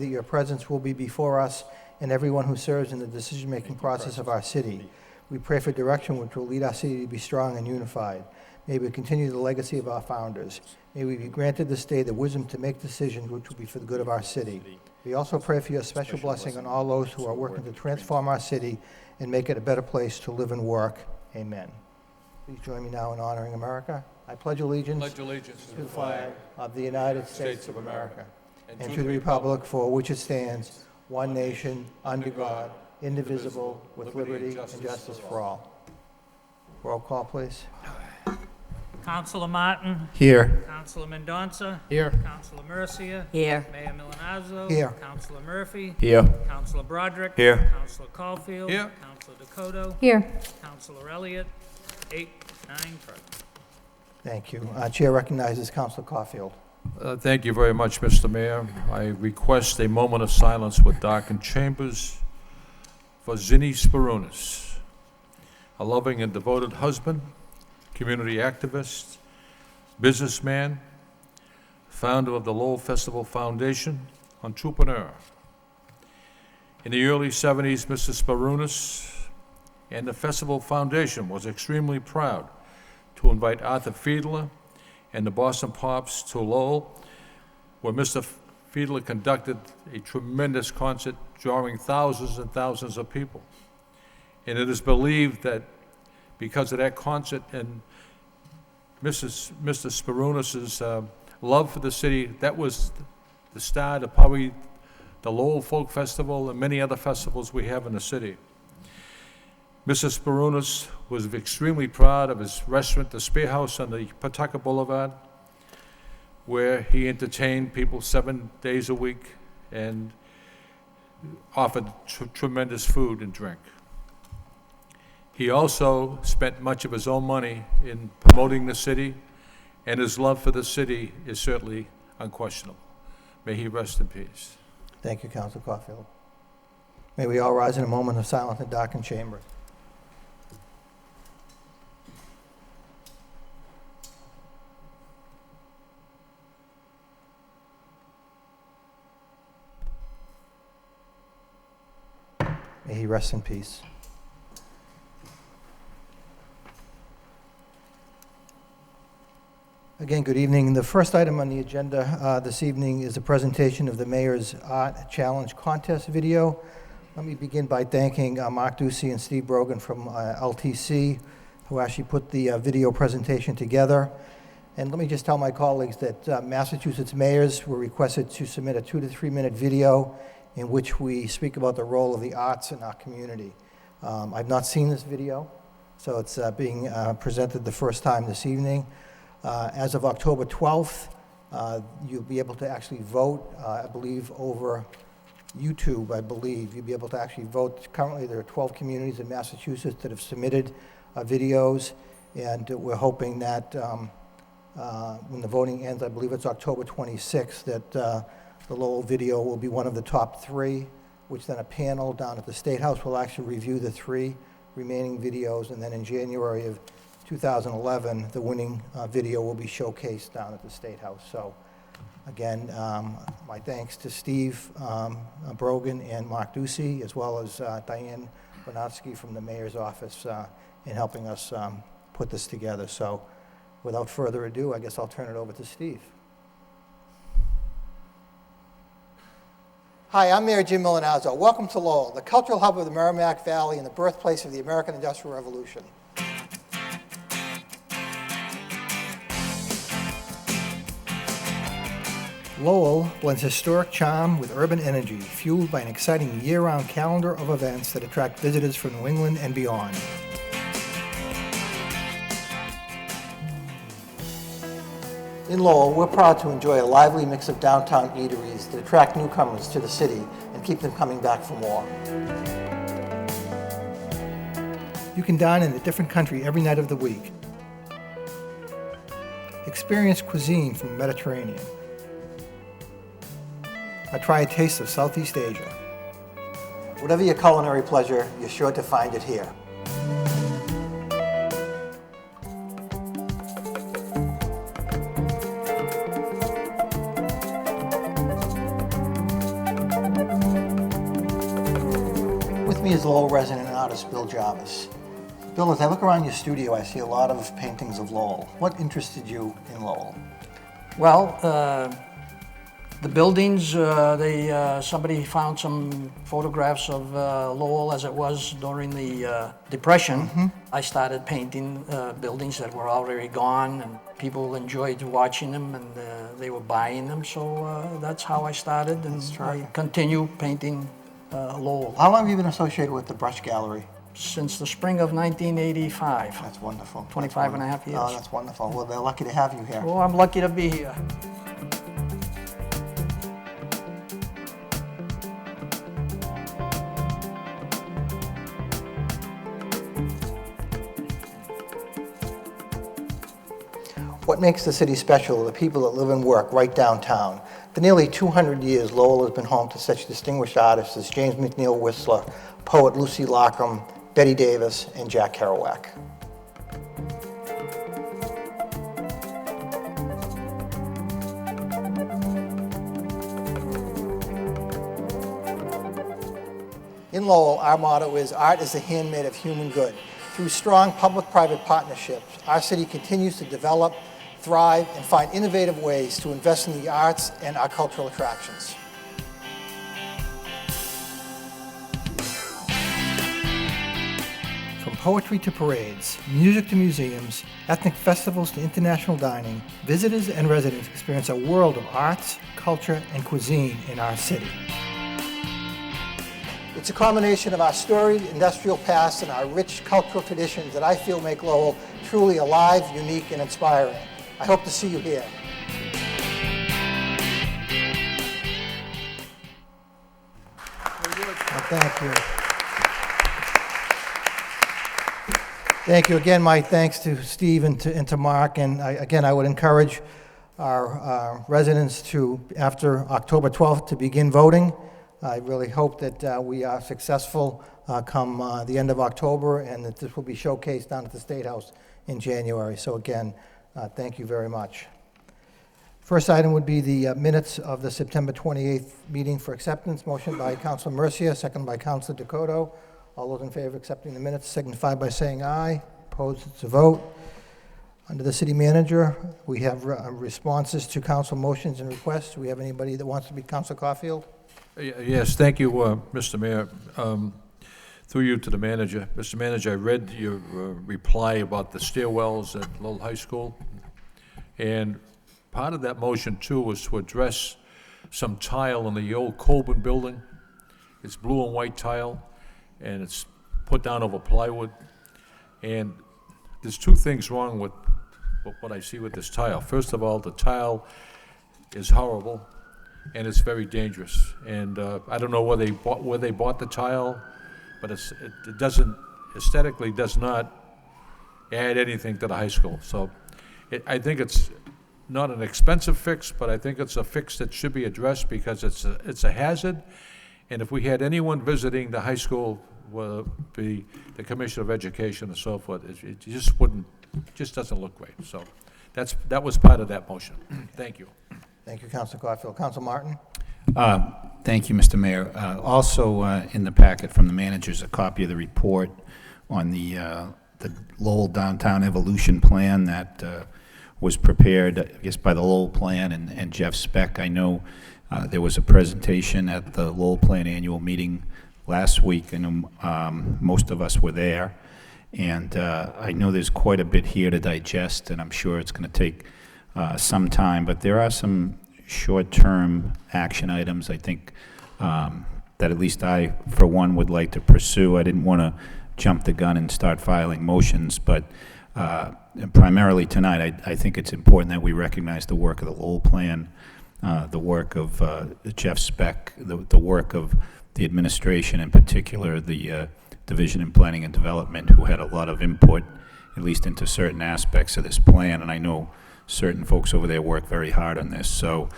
that your presence will be before us and everyone who serves in the decision-making process of our city. We pray for direction which will lead our city to be strong and unified. May we continue the legacy of our founders. May we be granted this day the wisdom to make decisions which will be for the good of our city. We also pray for your special blessing on all those who are working to transform our city and make it a better place to live and work. Amen. Please join me now in honoring America. I pledge allegiance To the flag of the United States of America and to the republic for which it stands, one nation, under God, indivisible, with liberty and justice for all. Roll call, please. Councilor Martin. Here. Councilor Mendonça. Here. Councilor Mercia. Here. Mayor Milanazzo. Here. Councilor Murphy. Here. Councilor Broderick. Here. Councilor Caulfield. Here. Councilor Dakota. Here. Councilor Elliott. 8, 9 present. Thank you. Chair recognizes Councilor Caulfield. Thank you very much, Mr. Mayor. I request a moment of silence with darkened chambers for Zinni Sparunas, a loving and devoted husband, community activist, businessman, founder of the Lowell Festival Foundation, entrepreneur. In the early 70s, Mr. Sparunas and the Festival Foundation was extremely proud to invite Arthur Fiedler and the Boston Pops to Lowell, where Mr. Fiedler conducted a tremendous concert drawing thousands and thousands of people. And it is believed that because of that concert and Mr. Sparunas' love for the city, that was the start of probably the Lowell Folk Festival and many other festivals we have in the city. Mr. Sparunas was extremely proud of his restaurant, the Spear House on the Pawtucket Boulevard, where he entertained people 7 days a week and offered tremendous food and drink. He also spent much of his own money in promoting the city, and his love for the city is certainly unquestionable. May he rest in peace. Thank you, Councilor Caulfield. May we all rise in a moment of silence in darkened chambers. May he rest in peace. Again, good evening. The first item on the agenda this evening is a presentation of the Mayor's Art Challenge Contest video. Let me begin by thanking Mark Ducey and Steve Brogan from LTC, who actually put the video presentation together. And let me just tell my colleagues that Massachusetts mayors were requested to submit a 2 to 3 minute video in which we speak about the role of the arts in our community. I've not seen this video, so it's being presented the first time this evening. As of October 12th, you'll be able to actually vote, I believe, over YouTube, I believe. You'll be able to actually vote. Currently, there are 12 communities in Massachusetts that have submitted videos, and we're hoping that when the voting ends, I believe it's October 26th, that the Lowell video will be one of the top 3, which then a panel down at the State House will actually review the 3 remaining videos, and then in January of 2011, the winning video will be showcased down at the State House. So again, my thanks to Steve Brogan and Mark Ducey, as well as Diane Bonatsky from the Mayor's office in helping us put this together. So without further ado, I guess I'll turn it over to Steve. Hi, I'm Mayor Jim Milanazzo. Welcome to Lowell, the cultural hub of the Merrimack Valley and the birthplace of the American Industrial Revolution. Lowell blends historic charm with urban energy, fueled by an exciting year-round calendar of events that attract visitors from New England and beyond. In Lowell, we're proud to enjoy a lively mix of downtown eateries that attract newcomers to the city and keep them coming back for more. You can dine in a different country every night of the week. Experience cuisine from the Mediterranean. Or try a taste of Southeast Asia. Whatever your culinary pleasure, you're sure to find it here. me is Lowell resident and artist Bill Jarvis. Bill, as I look around your studio, I see a lot of paintings of Lowell. What interested you in Lowell? Well, the buildings, somebody found some photographs of Lowell as it was during the Depression. I started painting buildings that were already gone, and people enjoyed watching them, and they were buying them. So that's how I started, and I continue painting Lowell How long have you been associated with the Brush Gallery? since the spring of 1985. That's wonderful. 25 and a half years. Oh, that's wonderful. Well, they're lucky to have you here. Well, I'm lucky to be here. What makes the city special are the people that live and work right downtown. For nearly 200 years, Lowell has been home to such distinguished artists as James McNeill Whistler, poet Lucy Lockham, Betty Davis, and Jack Kerouac. In Lowell, our motto is, art is the handmaid of human good. Through strong public-private partnerships, our city continues to develop, thrive, and find innovative ways to invest in the arts and our cultural attractions. From poetry to parades, music to museums, ethnic festivals to international dining, visitors and residents experience a world of arts, culture, and cuisine in our city. It's a combination of our storied industrial past and our rich cultural traditions that I feel make Lowell truly alive, unique, and inspiring. I hope to see you here. Well, thank you. Thank you again. My thanks to Steve and to Mark. And I would encourage our residents to, after October 12th, to begin voting. I really hope that we are successful come the end of October, and that this will be showcased down at the State House in January. So again, thank you very much. First item would be the minutes of the September 28th meeting for acceptance. Motion by Councilor Mercia, second by Councilor Dakota. All those in favor of accepting the minutes signify by saying aye. Opposed, it's a vote. Under the city manager, we have responses to council motions and requests. Do we have anybody that wants to be Councilor Caulfield? Yes, thank you, Mr. Mayor. Through you to the manager. Mr. Manager, I read your reply about the stairwells at Lowell High School, and part of that motion, too, was to address some tile in the old Colburn building. It's blue and white tile, and it's put down over plywood. And there's two things wrong with what I see with this tile. First of all, the tile is horrible, and it's very dangerous. And I don't know where they bought the tile, but it doesn't, aesthetically does not add anything to the high school. So I think it's not an expensive fix, but I think it's a fix that should be addressed because it's a hazard. And if we had anyone visiting the high school, whether it be the Commissioner of Education and so forth, it just doesn't look great. So that was part of that motion. Thank you. Thank you, Councilor Caulfield. Councilor Martin? Thank you, Mr. Mayor. Also in the packet from the manager is a copy of the report on the Lowell Downtown Evolution Plan that was prepared, I guess, by the Lowell Plan and Jeff Speck. I know there was a presentation at the Lowell Plan annual meeting last week, and most of us were there. And I know there's quite a bit here to digest, and I'm sure it's going to take some time, but there are some short-term action items, I think, that at least I, for one, would like to pursue. I didn't want to jump the gun and start filing motions, but primarily tonight, I think it's important that we recognize the work of the Lowell Plan, the work of Jeff Speck, the work of the administration, in particular the Division in Planning and Development, who had a lot of input, at least into certain aspects of this plan, and I know certain folks over there work very hard on this. So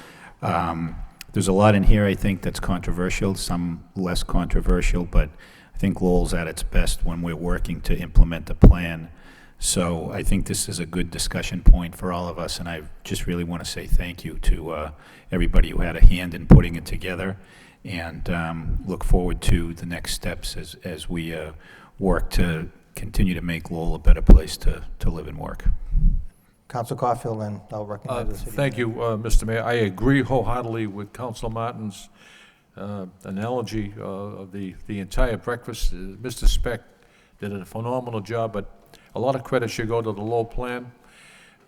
there's a lot in here, I think, that's controversial, some less controversial, but I think Lowell's at its best when we're working to implement a plan. So I think this is a good discussion point for all of us, and I just really want to say thank you to everybody who had a hand in putting it together. and look forward to the next steps as we work to continue to make Lowell a better place to live and work. Council Caulfield, and I'll recognize the city. Thank you, Mr. Mayor. I agree wholeheartedly with Councilor Martin's analogy of the entire breakfast. Mr. Speck did a phenomenal job, but a lot of credit should go to the Lowell plan.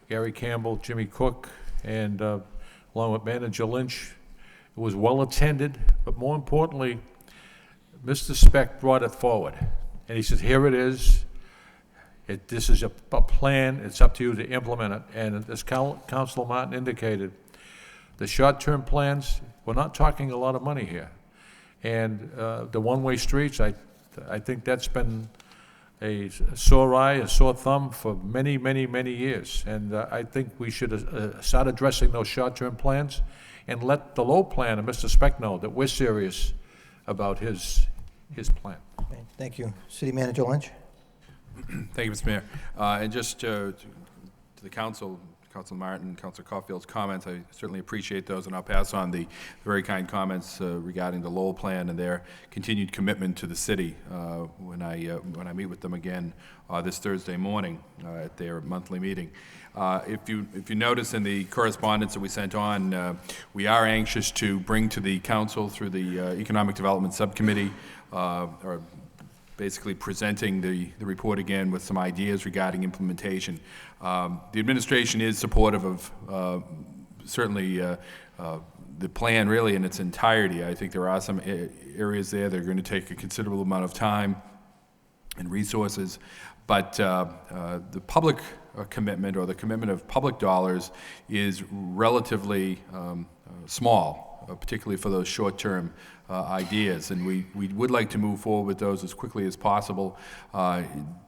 Gary Campbell, Jimmy Cook, and along with Manager Lynch. It was well attended, but more importantly, Mr. Speck brought it forward. And he said, here it is. This is a plan. It's up to you to implement it. And as Councilor Martin indicated, the short-term plans, we're not talking a lot of money here. And the one-way streets, I think that's been a sore eye, a sore thumb for many, many, many years. And I think we should start addressing those short-term plans and let the Lowell plan and Mr. Speck know that we're serious about his plan. Okay, thank you. City Manager Lynch? Thank you, Mr. Mayor. And just to the council, Councilor Martin, Councilor Caulfield's comments, I certainly appreciate those, and I'll pass on the very kind comments regarding the Lowell plan and their continued commitment to the city when I meet with them again this Thursday morning at their monthly meeting. If you notice in the correspondence that we sent on, we are anxious to bring to the council through the Economic Development Subcommittee, or basically presenting the report again with some ideas regarding implementation. The administration is supportive of certainly the plan really in its entirety. I think there are some areas there that are going to take a considerable amount of time and resources, but the public commitment, or the commitment of public dollars, is relatively small, particularly for those short-term ideas, and we would like to move forward with those as quickly as possible.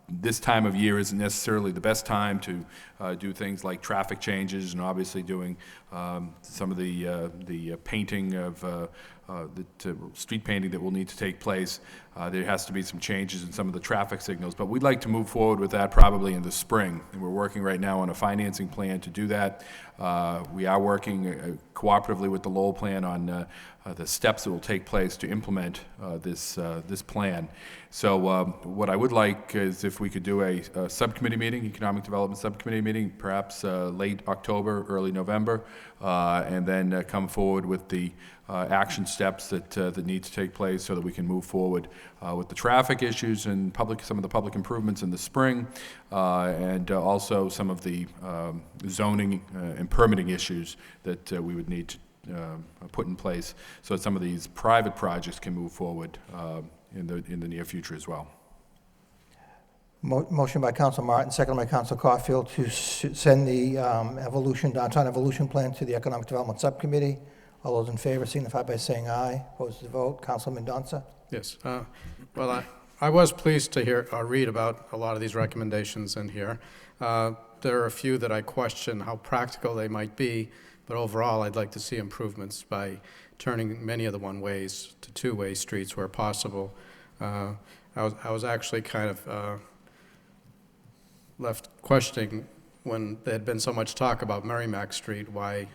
This time of year isn't necessarily the best time to do things like traffic changes, and obviously doing some of the painting of the street painting that will need to take place. There has to be some changes in some of the traffic signals, but we'd like to move forward with that probably in the spring, and we're working right now on a financing plan to do that. We are working cooperatively with the Lowell plan on the steps that will take place to implement this plan. So what I would like is if we could do a subcommittee meeting, Economic Development Subcommittee meeting, perhaps late October, early November, and then come forward with the action steps that need to take place so that we can move forward with the traffic issues and some of the public improvements in the spring, and also some of the zoning and permitting issues that we would need to put in place so that some of these private projects can move forward in the near future as well. Motion by Council Martin, second by Council Caulfield, to send the downtown evolution plan to the Economic Development Subcommittee. All those in favor signify by saying aye. Opposed to vote. Councilor Mendonça? Yes. Well, I was pleased to hear or read about a lot of these recommendations in here. There are a few that I question how practical they might be, but overall I'd like to see improvements by turning many of the one-ways to two-way streets where possible. I was actually kind of left questioning when there had been so much talk about Merrimack Street, why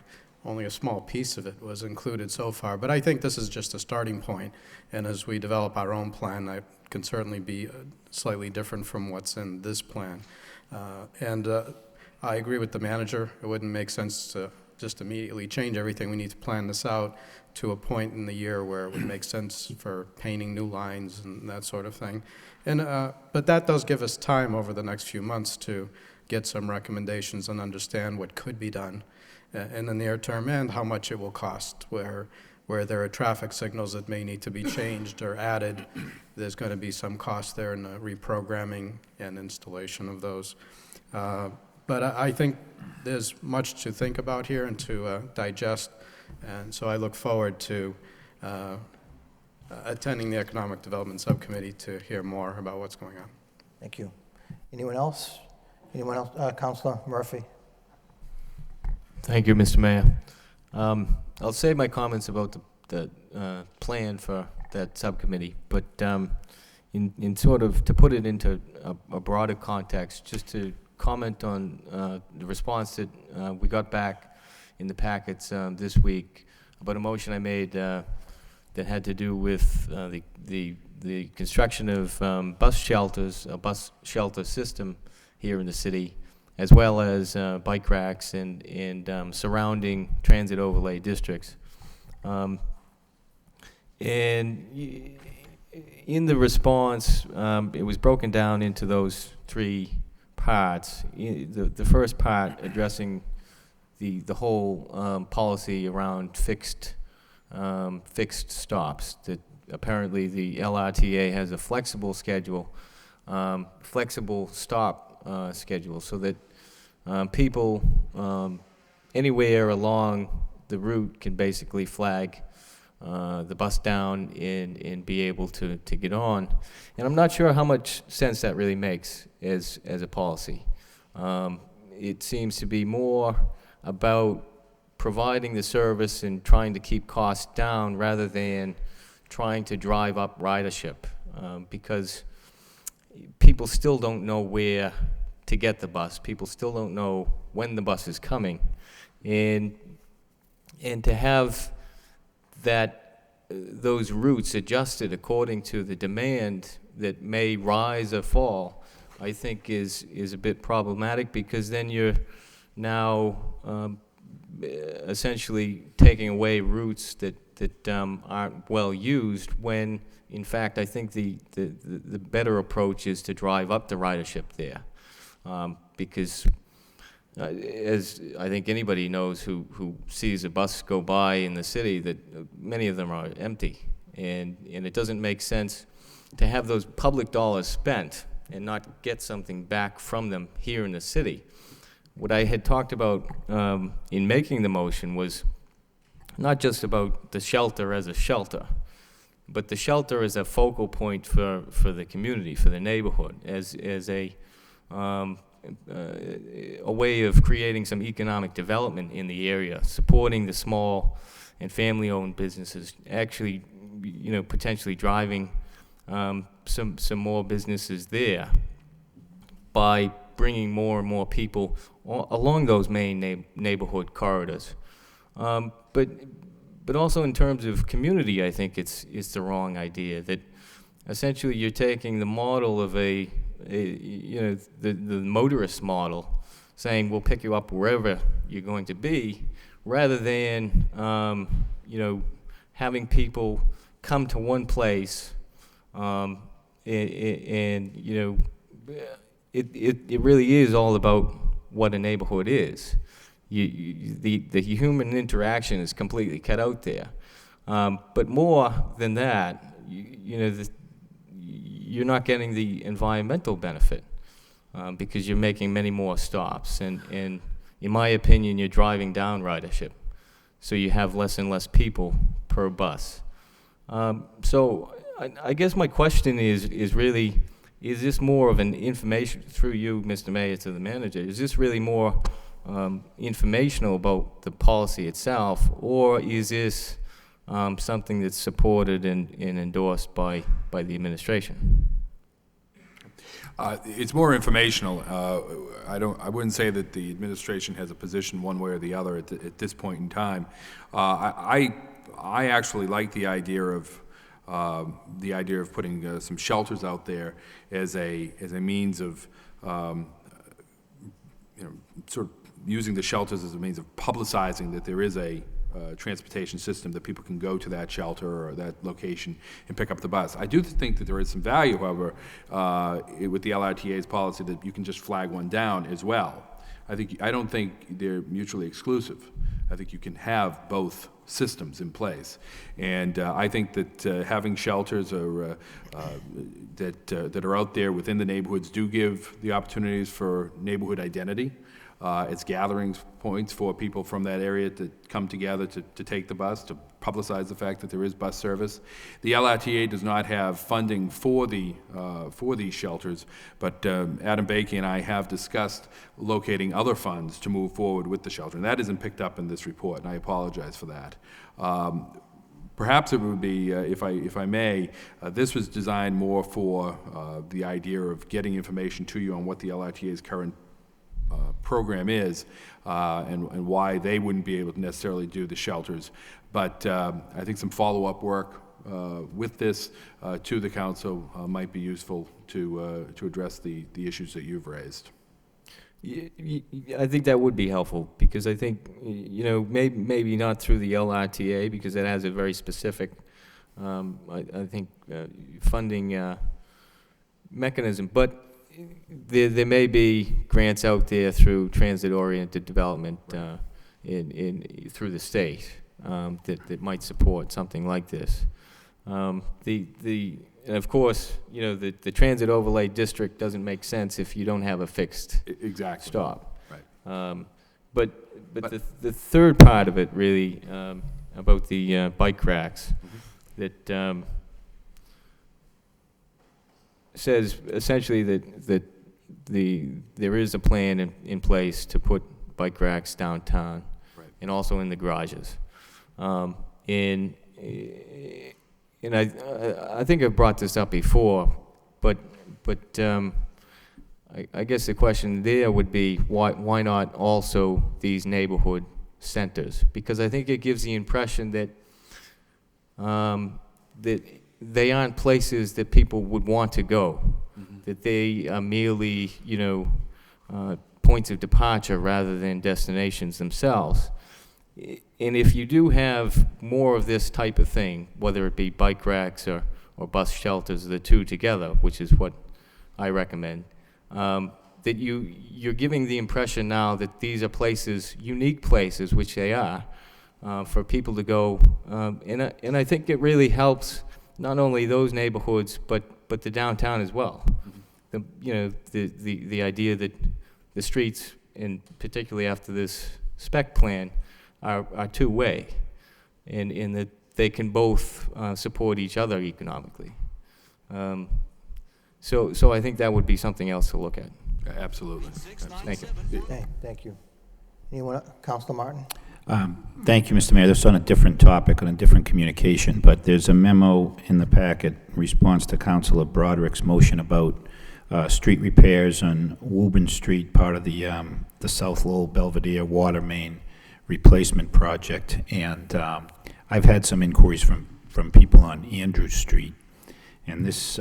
only a small piece of it was included so far. But I think this is just a starting point, and as we develop our own plan, that can certainly be slightly different from what's in this plan. I agree with the manager. It wouldn't make sense to just immediately change everything. We need to plan this out to a point in the year where it would make sense for painting new lines and that sort of thing. But that does give us time over the next few months to get some recommendations and understand what could be done in the near term and how much it will cost. Where there are traffic signals that may need to be changed or added, there's going to be some cost there in the reprogramming and installation of those. But I think there's much to think about here and to digest, and so I look forward to attending the Economic Development Subcommittee to hear more about what's going on. Thank you. Anyone else? Anyone else? Councilor Murphy? Thank you, Mr. Mayor. I'll save my comments about the plan for that subcommittee, but in sort of to put it into a broader context, just to comment on the response that we got back in the packets this week about a motion I made that had to do with the construction of bus shelters, a bus shelter system here in the city, as well as bike racks and surrounding transit overlay districts. And in the response, it was broken down into those three parts. The first part addressing the whole policy around fixed stops. That apparently the LRTA has a flexible schedule, flexible stop schedule, so that people anywhere along the route can basically flag the bus down and be able to get on. And I'm not sure how much sense that really makes as a policy. It seems to be more about providing the service and trying to keep costs down rather than trying to drive up ridership, because people still don't know where to get the bus. People still don't know when the bus is coming. And to have those routes adjusted according to the demand that may rise or fall, I think is a bit problematic, because then you're now essentially taking away routes that aren't well used, when in fact I think the better approach is to drive up the ridership there, because as I think anybody knows who sees a bus go by in the city, that many of them are empty, and it doesn't make sense to have those public dollars spent and not get something back from them here in the city. What I had talked about in making the motion was not just about the shelter as a shelter, but the shelter as a focal point for the community, for the neighborhood, as a way of creating some economic development in the area, supporting the small and family-owned businesses, actually, potentially driving some more businesses there by bringing more and more people along those main neighborhood corridors. But also in terms of community, I think it's the wrong idea, that essentially you're taking the model of the motorist model, saying we'll pick you up wherever you're going to be, rather than having people come to one place, and it really is all about what a neighborhood is. The human interaction is completely cut out there. But more than that, you're not getting the environmental benefit, because you're making many more stops. And in my opinion, you're driving down ridership. So you have less and less people per bus. So I guess my question is really, is this more of an information, through you, Mr. Mayor, to the manager, is this really more informational about the policy itself, or is this something that's supported and endorsed by the administration? It's more informational. I wouldn't say that the administration has a position one way or the other at this point in time. I actually like the idea of putting some shelters out there as a means of sort of using the shelters as a means of publicizing that there is a transportation system, that people can go to that shelter or that location and pick up the bus. I do think that there is some value, however, with the LRTA's policy, that you can just flag one down as well. I don't think they're mutually exclusive. I think you can have both systems in place, and I think that having shelters that are out there within the neighborhoods do give the opportunities for neighborhood identity. It's gathering points for people from that area to come together to take the bus, to publicize the fact that there is bus service. The LRTA does not have funding for these shelters, but Adam Bakey and I have discussed locating other funds to move forward with the shelter, and that isn't picked up in this report, and I apologize for that. Perhaps it would be, if I may, this was designed more for the idea of getting information to you on what the LRTA's current program is, and why they wouldn't be able to necessarily do the shelters. But I think some follow-up work with this to the council might be useful to address the issues that you've raised. I think that would be helpful, because I think, you know, maybe not through the LRTA, because it has a very specific, I think, funding mechanism, but there may be grants out there through transit-oriented development through the state that might support something like this. And of course, you know, the transit overlay district doesn't make sense if you don't have a fixed Exactly. stop. Right. But the third part of it really, about the bike racks, that says essentially that there is a plan in place to put bike racks downtown, Right. and also in the garages. And I think I've brought this up before, but I guess the question there would be, why not also these neighborhood centers? Because I think it gives the impression that that they aren't places that people would want to go, that they are merely, you know, points of departure rather than destinations themselves. And if you do have more of this type of thing, whether it be bike racks or bus shelters, the two together, which is what I recommend, that you're giving the impression now that these are places, unique places, which they are, for people to go. And I think it really helps not only those neighborhoods, but the downtown as well. The idea that the streets, and particularly after this spec plan, are two-way, and that they can both support each other economically. So I think that would be something else to look at. Absolutely. Thank you. Okay, thank you. Anyone, Councilor Martin? Thank you, Mr. Mayor. This is on a different topic, on a different communication, but there's a memo in the packet in response to Councilor Broderick's motion about street repairs on Woburn Street, part of the South Lowell Belvedere water main replacement project. And I've had some inquiries from people on Andrews Street, and this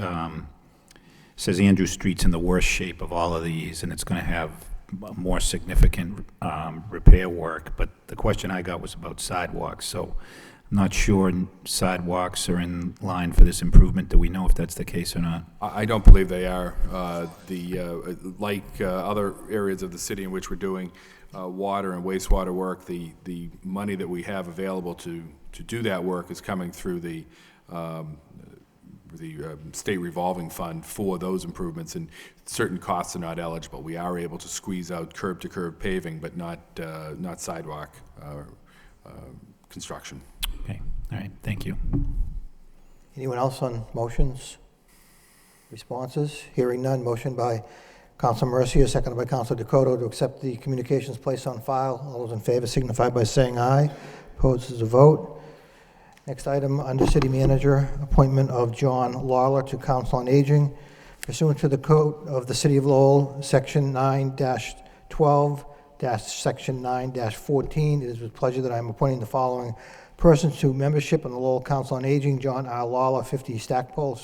says Andrews Street's in the worst shape of all of these, and it's going to have more significant repair work. But the question I got was about sidewalks, so I'm not sure sidewalks are in line for this improvement. Do we know if that's the case or not? I don't believe they are. Like other areas of the city in which we're doing water and wastewater work, the money that we have available to do that work is coming through the state revolving fund for those improvements, and certain costs are not eligible. We are able to squeeze out curb-to-curb paving, but not sidewalk construction. Okay, all right, thank you. Anyone else on motions, responses? Hearing none, motion by Councilor Mercia, seconded by Councilor Dakota, to accept the communications placed on file. All those in favor signify by saying aye. Opposed is a vote. Next item, under City Manager, appointment of John Lawler to Council on Aging. Pursuant to the Code of the City of Lowell, Section 9-12, Section 9-14, it is with pleasure that I am appointing the following persons to membership on the Lowell Council on Aging: John R. Lawler, 50 Stackpole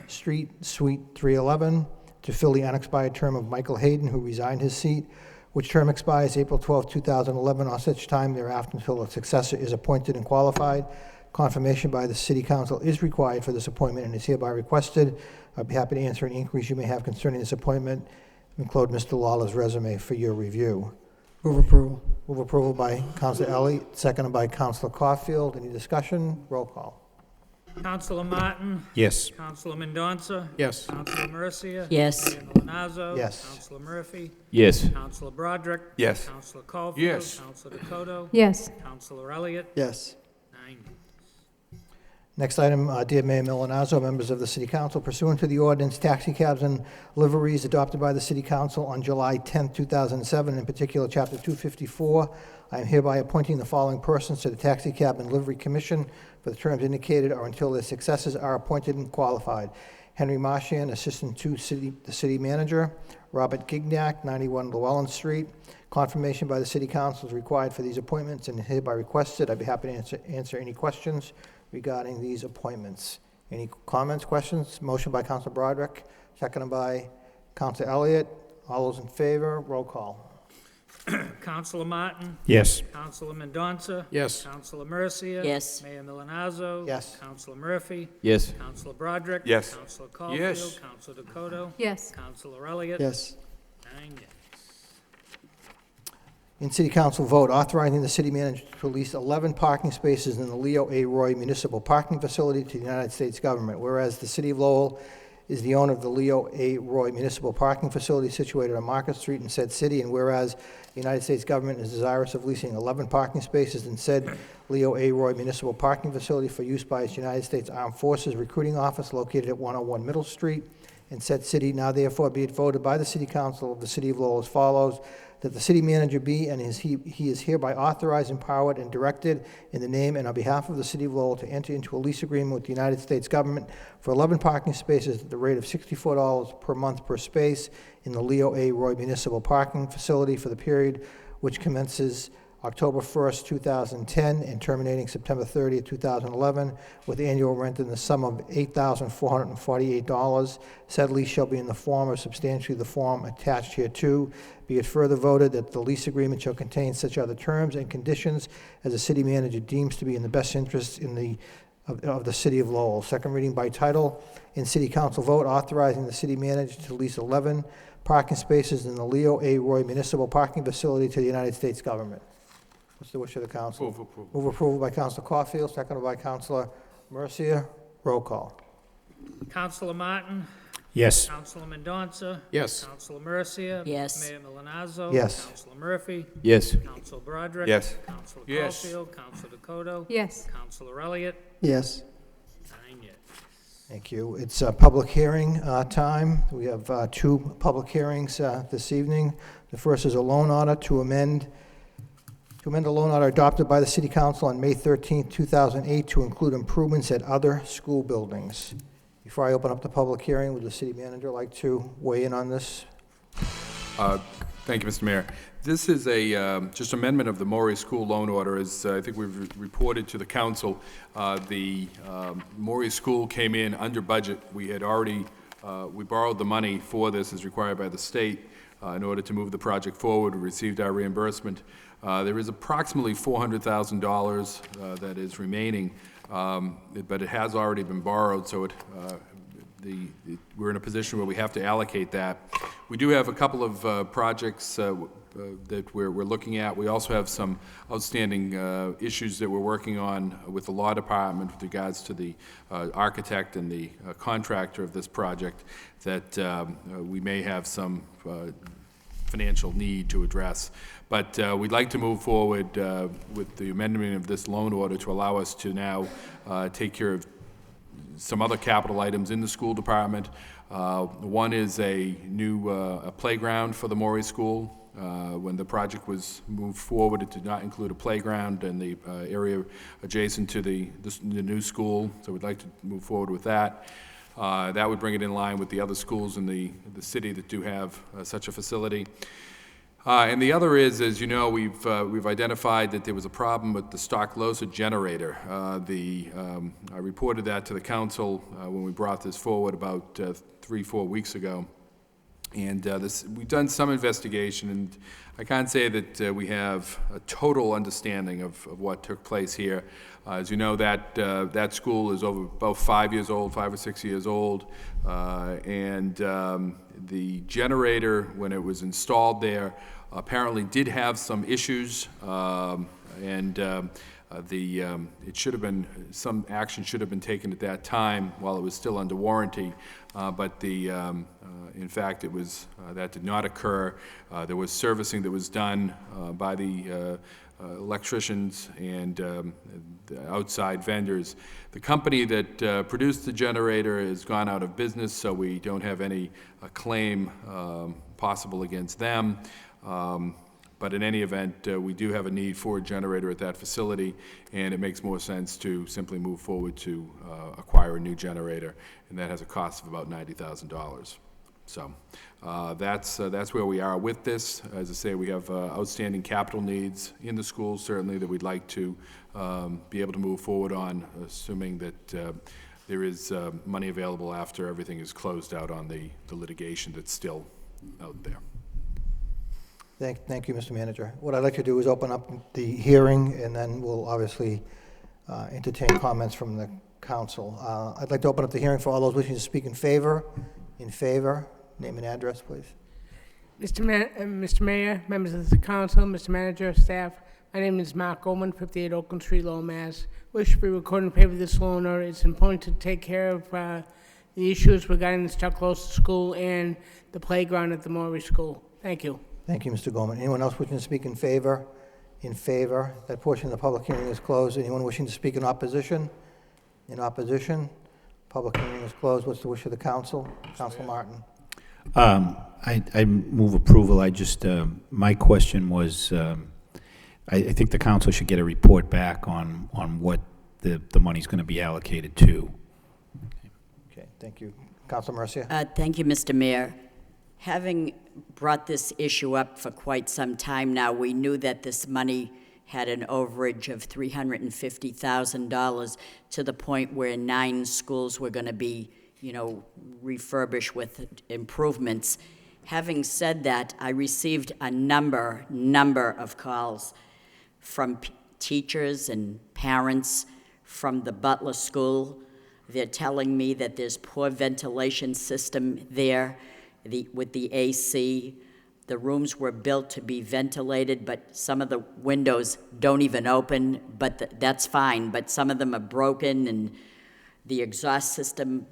Street, Suite 311, to fill the unexpired term of Michael Hayden, who resigned his seat, which term expires April 12, 2011, or such time thereafter until a successor is appointed and qualified. Confirmation by the City Council is required for this appointment and is hereby requested. I'd be happy to answer any inquiries you may have concerning this appointment. Include Mr. Lawler's resume for your review. Move approval. Move approval by Councilor Elliott, seconded by Councilor Caulfield. Any discussion? Roll call. Councilor Martin? Yes. Councilor Mendonça? Yes. Councilor Mercia? Yes. Mayor Milonazo? Yes. Councilor Murphy? Yes. Councilor Broderick? Yes. Councilor Caulfield? Yes. Councilor Dakota? Yes. Councilor Elliott? Yes. 9. Next item, dear Mayor Milonazo, members of the City Council, pursuant to the ordinance taxi cabs and liveries adopted by the City Council on July 10, 2007, in particular Chapter 254, I am hereby appointing the following persons to the Taxi Cab and Livery Commission for the terms indicated or until their successors are appointed and qualified. Henry Marshan, Assistant to the City Manager. Robert Gignac, 91 Llewellyn Street. Confirmation by the city council is required for these appointments and hereby requested. I'd be happy to answer any questions regarding these appointments. Any comments, questions? Motion by Councilor Broderick, seconded by Councilor Elliott. All those in favor, roll call. Counselor Martin, Yes. Counselor Mendonça, Yes. Counselor Mercia. Yes. Mayor Milonazo. Yes. Counselor Murphy, Yes. Counselor Broderick. Yes. Counselor Caulfield. Yes. Counselor Dakota. Yes. Counselor Elliott. Yes. 9 yes. In city council vote, authorizing the city manager to release 11 parking spaces in the Leo A. Roy Municipal Parking Facility to the United States government. Whereas the city of Lowell is the owner of the Leo A. Roy Municipal Parking Facility situated on Market Street in said city, and whereas the United States government is desirous of leasing 11 parking spaces in said Leo A. Roy Municipal Parking Facility for use by its United States Armed Forces Recruiting Office located at 101 Middle Street in said city, now therefore be it voted by the city council of the city of Lowell as follows: that the city manager be and he is hereby authorized, empowered, and directed in the name and on behalf of the city of Lowell to enter into a lease agreement with the United States government for 11 parking spaces at the rate of $64 per month per space in the Leo A. Roy Municipal Parking Facility for the period which commences October 1st, 2010, and terminating September 30th, 2011, with annual rent in the sum of $8,448. Said lease shall be in the form or substantially the form attached hereto. Be it further voted that the lease agreement shall contain such other terms and conditions as the city manager deems to be in the best interest of the city of Lowell. Second reading by title. In city council vote, authorizing the city manager to lease 11 parking spaces in the Leo A. Roy Municipal Parking Facility to the United States government. What's the wish of the council? Move approval. Move approval by Councilor Caulfield, seconded by Councilor Mercia. Roll call. Counselor Martin, Yes. Counselor Mendonça. Yes. Counselor Mercia. Yes. Mayor Milonazo. Yes. Counselor Murphy, Yes. Counselor Broderick. Yes. Counselor Yes. Caulfield, Counselor Dakota. Yes. Counselor Elliott. Yes. 9 yes. Thank you. It's public hearing time. We have two public hearings this evening. The first is a loan order to amend a loan order adopted by the City Council on May 13, 2008, to include improvements at other school buildings. Before I open up the public hearing, would the city manager like to weigh in on this? Thank you, Mr. Mayor. This is a just amendment of the Morey School loan order. As I think we've reported to the council, the Morey School came in under budget. We had already we borrowed the money for this as required by the state in order to move the project forward. We received our reimbursement. There is approximately $400,000 that is remaining, but it has already been borrowed, so we're in a position where we have to allocate that. We do have a couple of projects that we're looking at. We also have some outstanding issues that we're working on with the law department with regards to the architect and the contractor of this project that we may have some financial need to address. But we'd like to move forward with the amendment of this loan order to allow us to now take care of some other capital items in the school department. One is a new playground for the Morey School. When the project was moved forward, it did not include a playground in the area adjacent to the new school, so we'd like to move forward with that. That would bring it in line with the other schools in the city that do have such a facility. And the other is, as you know, we've identified that there was a problem with the Stocklosa generator. I reported that to the council when we brought this forward about 3-4 weeks ago. And we've done some investigation, and I can't say that we have a total understanding of what took place here. As you know, that school is about 5 years old, 5 or 6 years old, and the generator, when it was installed there, apparently did have some issues, and it should have been, some action should have been taken at that time while it was still under warranty, but in fact, it was, that did not occur. There was servicing that was done by the electricians and the outside vendors. The company that produced the generator has gone out of business, so we don't have any claim possible against them. But in any event, we do have a need for a generator at that facility, and it makes more sense to simply move forward to acquire a new generator, and that has a cost of about $90,000. So that's where we are with this. As I say, we have outstanding capital needs in the schools, certainly, that we'd like to be able to move forward on, assuming that there is money available after everything is closed out on the litigation that's still out there. Thank you, Mr. Manager. What I'd like to do is open up the hearing, and then we'll obviously entertain comments from the council. I'd like to open up the hearing for all those wishing to speak in favor. In favor, name and address, please. Mr. Mayor, members of the council, Mr. Manager, staff, my name is Mark Goldman, 58 Oakland Street, Lowell, Mass. Wish to be recording paper of this loaner. It's important to take care of the issues regarding the stuff close to school and the playground at the Maury School. Thank you. Thank you, Mr. Goldman. Anyone else wishing to speak in favor? In favor. That portion of the public hearing is closed. Anyone wishing to speak in opposition? In opposition. Public hearing is closed. What's the wish of the council? Councilor Martin. I move approval. My question was, I think the council should get a report back on what the money's going to be allocated to. Okay, thank you. Councilor Mercia. Thank you, Mr. Mayor. Having brought this issue up for quite some time now, we knew that this money had an overage of $350,000 to the point where 9 schools were going to be, refurbished with improvements. Having said that, I received a number of calls from teachers and parents from the Butler School. They're telling me that there's poor ventilation system there. With the AC, the rooms were built to be ventilated, but some of the windows don't even open, but that's fine, but some of them are broken, and the exhaust system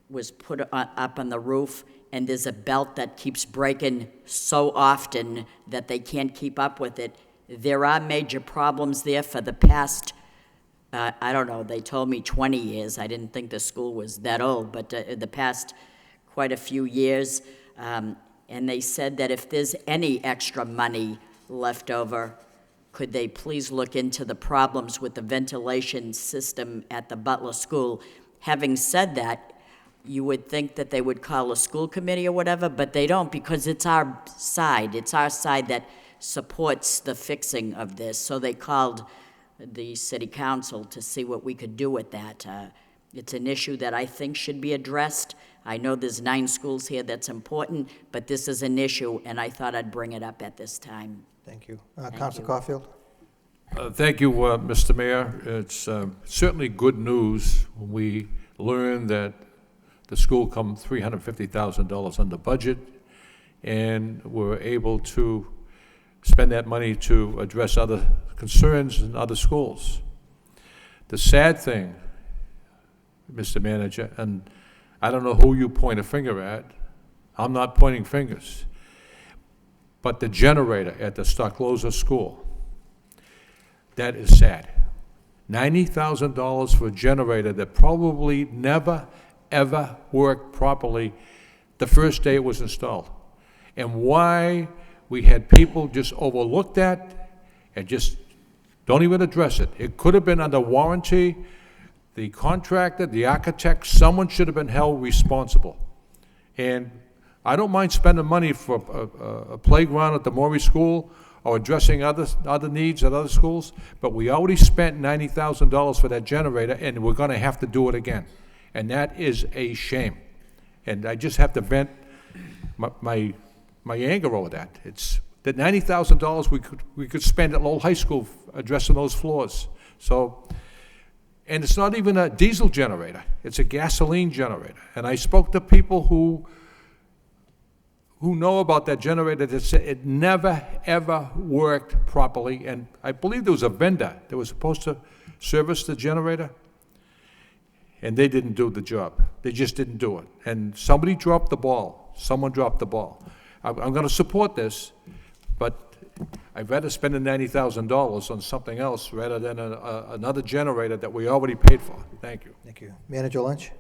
was put up on the roof, and there's a belt that keeps breaking so often that they can't keep up with it. There are major problems there for the past, I don't know, they told me 20 years. I didn't think the school was that old, but the past quite a few years. And they said that if there's any extra money left over, could they please look into the problems with the ventilation system at the Butler School. Having said that, you would think that they would call a school committee or whatever, but they don't, because it's our side. It's our side that supports the fixing of this. So they called the city council to see what we could do with that. It's an issue that I think should be addressed. I know there's 9 schools here that's important, but this is an issue, and I thought I'd bring it up at this time. Thank you. Councilor Caulfield. Thank you, Mr. Mayor. It's certainly good news when we learn that the school come $350,000 under budget, and we're able to spend that money to address other concerns in other schools. The sad thing, Mr. Manager, and I don't know who you point a finger at. I'm not pointing fingers. But the generator at the Stockloza School, that is sad. $90,000 for a generator that probably never, ever worked properly the first day it was installed. And why we had people just overlook that and just don't even address it. It could have been under warranty. The contractor, the architect, someone should have been held responsible. And I don't mind spending money for a playground at the Maury School or addressing other needs at other schools, but we already spent $90,000 for that generator, and we're going to have to do it again. And that is a shame. And I just have to vent my anger over that. It's that $90,000 we could spend at Lowell High School addressing those floors. So. And it's not even a diesel generator, it's a gasoline generator. And I spoke to people who know about that generator that said it never, ever worked properly. And I believe there was a vendor that was supposed to service the generator, and they didn't do the job. They just didn't do it. And somebody dropped the ball. Someone dropped the ball. I'm going to support this, but I'd rather spend the $90,000 on something else rather than another generator that we already paid for. Thank you. Thank you. Manager Lynch.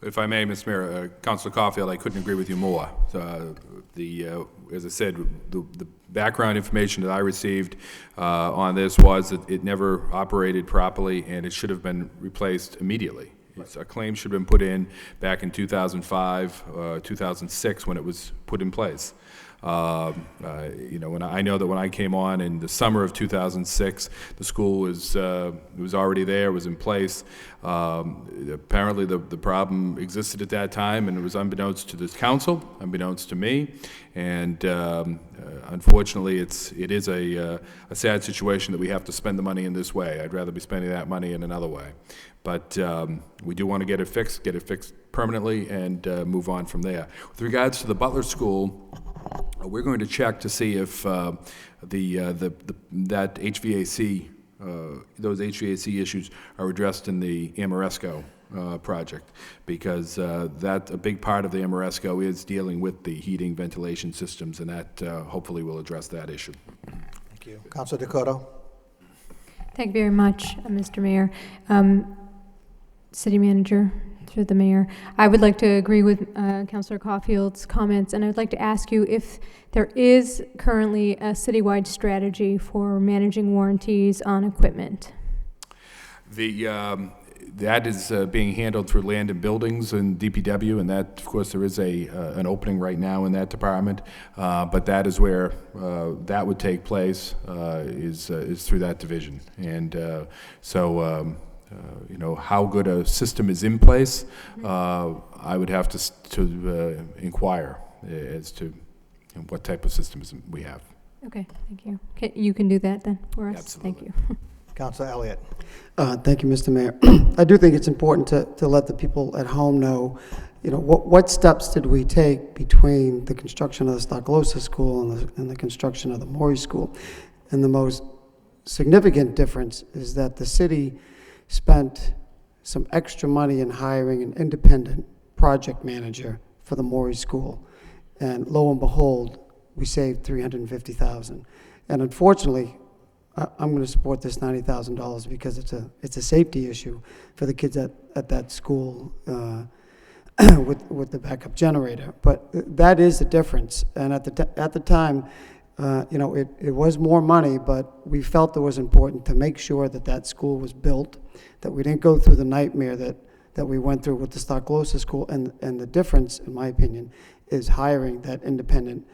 If I may, Mr. Mayor, Councilor Caulfield, I couldn't agree with you more. As I said, the background information that I received on this was that it never operated properly, and it should have been replaced immediately. A claim should have been put in back in 2005, 2006, when it was put in place. You know, I know that when I came on in the summer of 2006, the school was already there, was in place. Apparently, the problem existed at that time, and it was unbeknownst to this council, unbeknownst to me, and unfortunately, it is a sad situation that we have to spend the money in this way. I'd rather be spending that money in another way. But we do want to get it fixed permanently, and move on from there. With regards to the Butler School, we're going to check to see if that HVAC, those HVAC issues are addressed in the Amoresco project, because that a big part of the Amoresco is dealing with the heating, ventilation systems, and that hopefully will address that issue. Thank you. Councilor Dakota? Thank you very much, Mr. Mayor. City Manager, through the Mayor. I would like to agree with Councilor Caulfield's comments, and I would like to ask you if there is currently a citywide strategy for managing warranties on equipment. That is being handled through Land and Buildings and DPW, and that, of course, there is an opening right now in that department, but that is where that would take place, is through that division. And you know, how good a system is in place, I would have to inquire as to what type of systems we have. Okay, thank you. You can do that then for us? Absolutely. Thank you. Councilor Elliott? Thank you, Mr. Mayor. I do think it's important to let the people at home know, you know, what steps did we take between the construction of the Stocklosa School and the construction of the Morey School. And the most significant difference is that the city spent some extra money in hiring an independent project manager for the Morey School. And lo and behold, we saved $350,000. And unfortunately, I'm going to support this $90,000 because it's a safety issue for the kids at that school with the backup generator. But that is the difference. And at the time, you know, it was more money, but we felt it was important to make sure that school was built, that we didn't go through the nightmare that we went through with the Stocklosa School. And the difference, in my opinion, is hiring that independent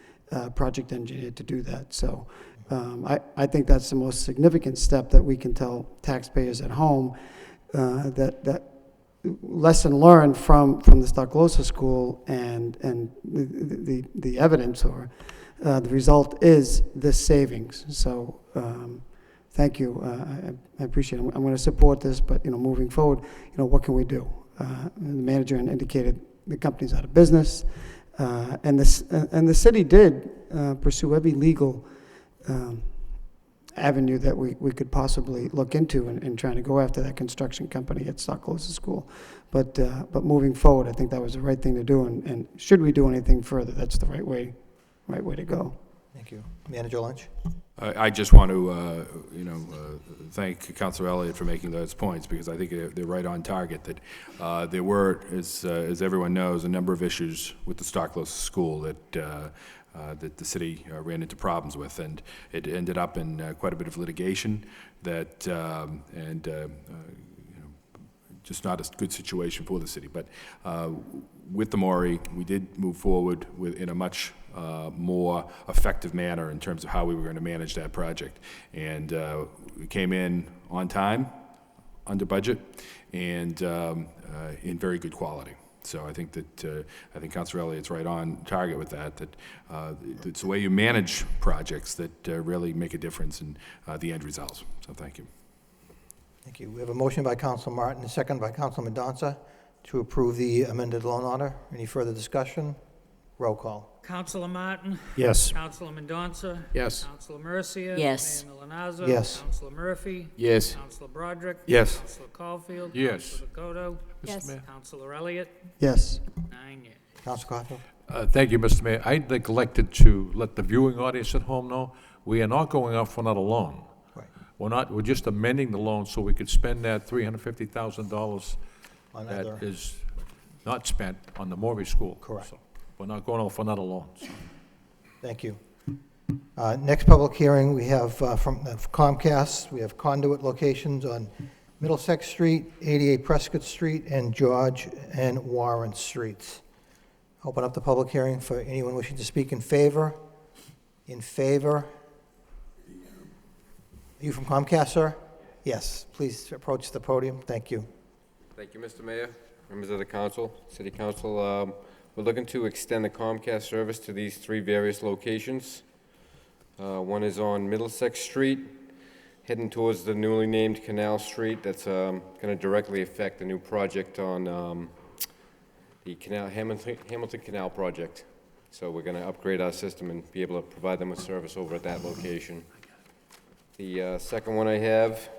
project engineer to do that. So I think that's the most significant step that we can tell taxpayers at home, that lesson learned from the Stocklosa School, and the evidence or the result is this savings. So thank you. I appreciate it. I'm going to support this, but you know, moving forward, you know, what can we do? The manager indicated the company's out of business, and the city did pursue every legal avenue that we could possibly look into in trying to go after that construction company at Stocklosa School. But moving forward, I think that was the right thing to do. And should we do anything further, that's the right way to go. Thank you. Manager Lynch? I just want to, thank Councilor Elliott for making those points, because I think they're right on target. That there were, as everyone knows, a number of issues with the Stocklosa School that the city ran into problems with, and it ended up in quite a bit of litigation. Just not a good situation for the city. But with the Morey, we did move forward in a much more effective manner in terms of how we were going to manage that project. And we came in on time, under budget, and in very good quality. So I think that Councilor Elliott's right on target with that. That it's the way you manage projects that really make a difference in the end results. So thank you. Thank you. We have a motion by Councilor Martin, a second by Councilor Mendonça to approve the amended loan order. Any further discussion? Roll call. Councilor Martin? Yes. Councilor Mendonça? Yes. Councilor Mercia? Yes. Mayor Milanazzo? Yes. Councilor Murphy? Yes. Councilor Broderick? Yes. Councilor Caulfield? Yes. Councilor Dakota? Yes. Mayor. Councilor Elliott? Yes. 9 yes. Councilor Caulfield? Thank you, Mr. Mayor. I neglected to let the viewing audience at home know, we are not going out for another loan. Right. We're just amending the loan so we could spend that $350,000 On that other- is not spent on the Morey School. Correct. So we're not going out for another loan. Thank you. Next public hearing, we have from Comcast, we have conduit locations on Middlesex Street, 88 Prescott Street, and George and Warren Streets. Open up the public hearing for anyone wishing to speak in favor. In favor? Are you from Comcast, sir? Yes, please approach the podium. Thank you. Thank you, Mr. Mayor, members of the council, city council. We're looking to extend the Comcast service to these 3 various locations. One is on Middlesex Street, heading towards the newly named Canal Street. That's going to directly affect the new project on the Hamilton Canal project. So we're going to upgrade our system and be able to provide them with service over at that location. The second one I have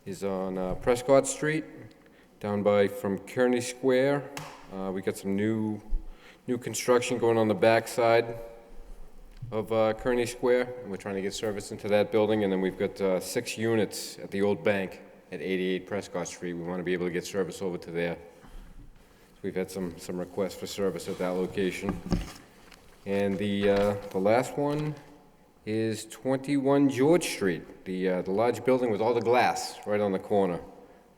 is on Prescott Street, down by from Kearney Square. We got some new construction going on the backside of Kearney Square, and we're trying to get service into that building. And then we've got 6 units at the old bank at 88 Prescott Street. We want to be able to get service over to there. So we've had some requests for service at that location. And the last one is 21 George Street, the large building with all the glass right on the corner.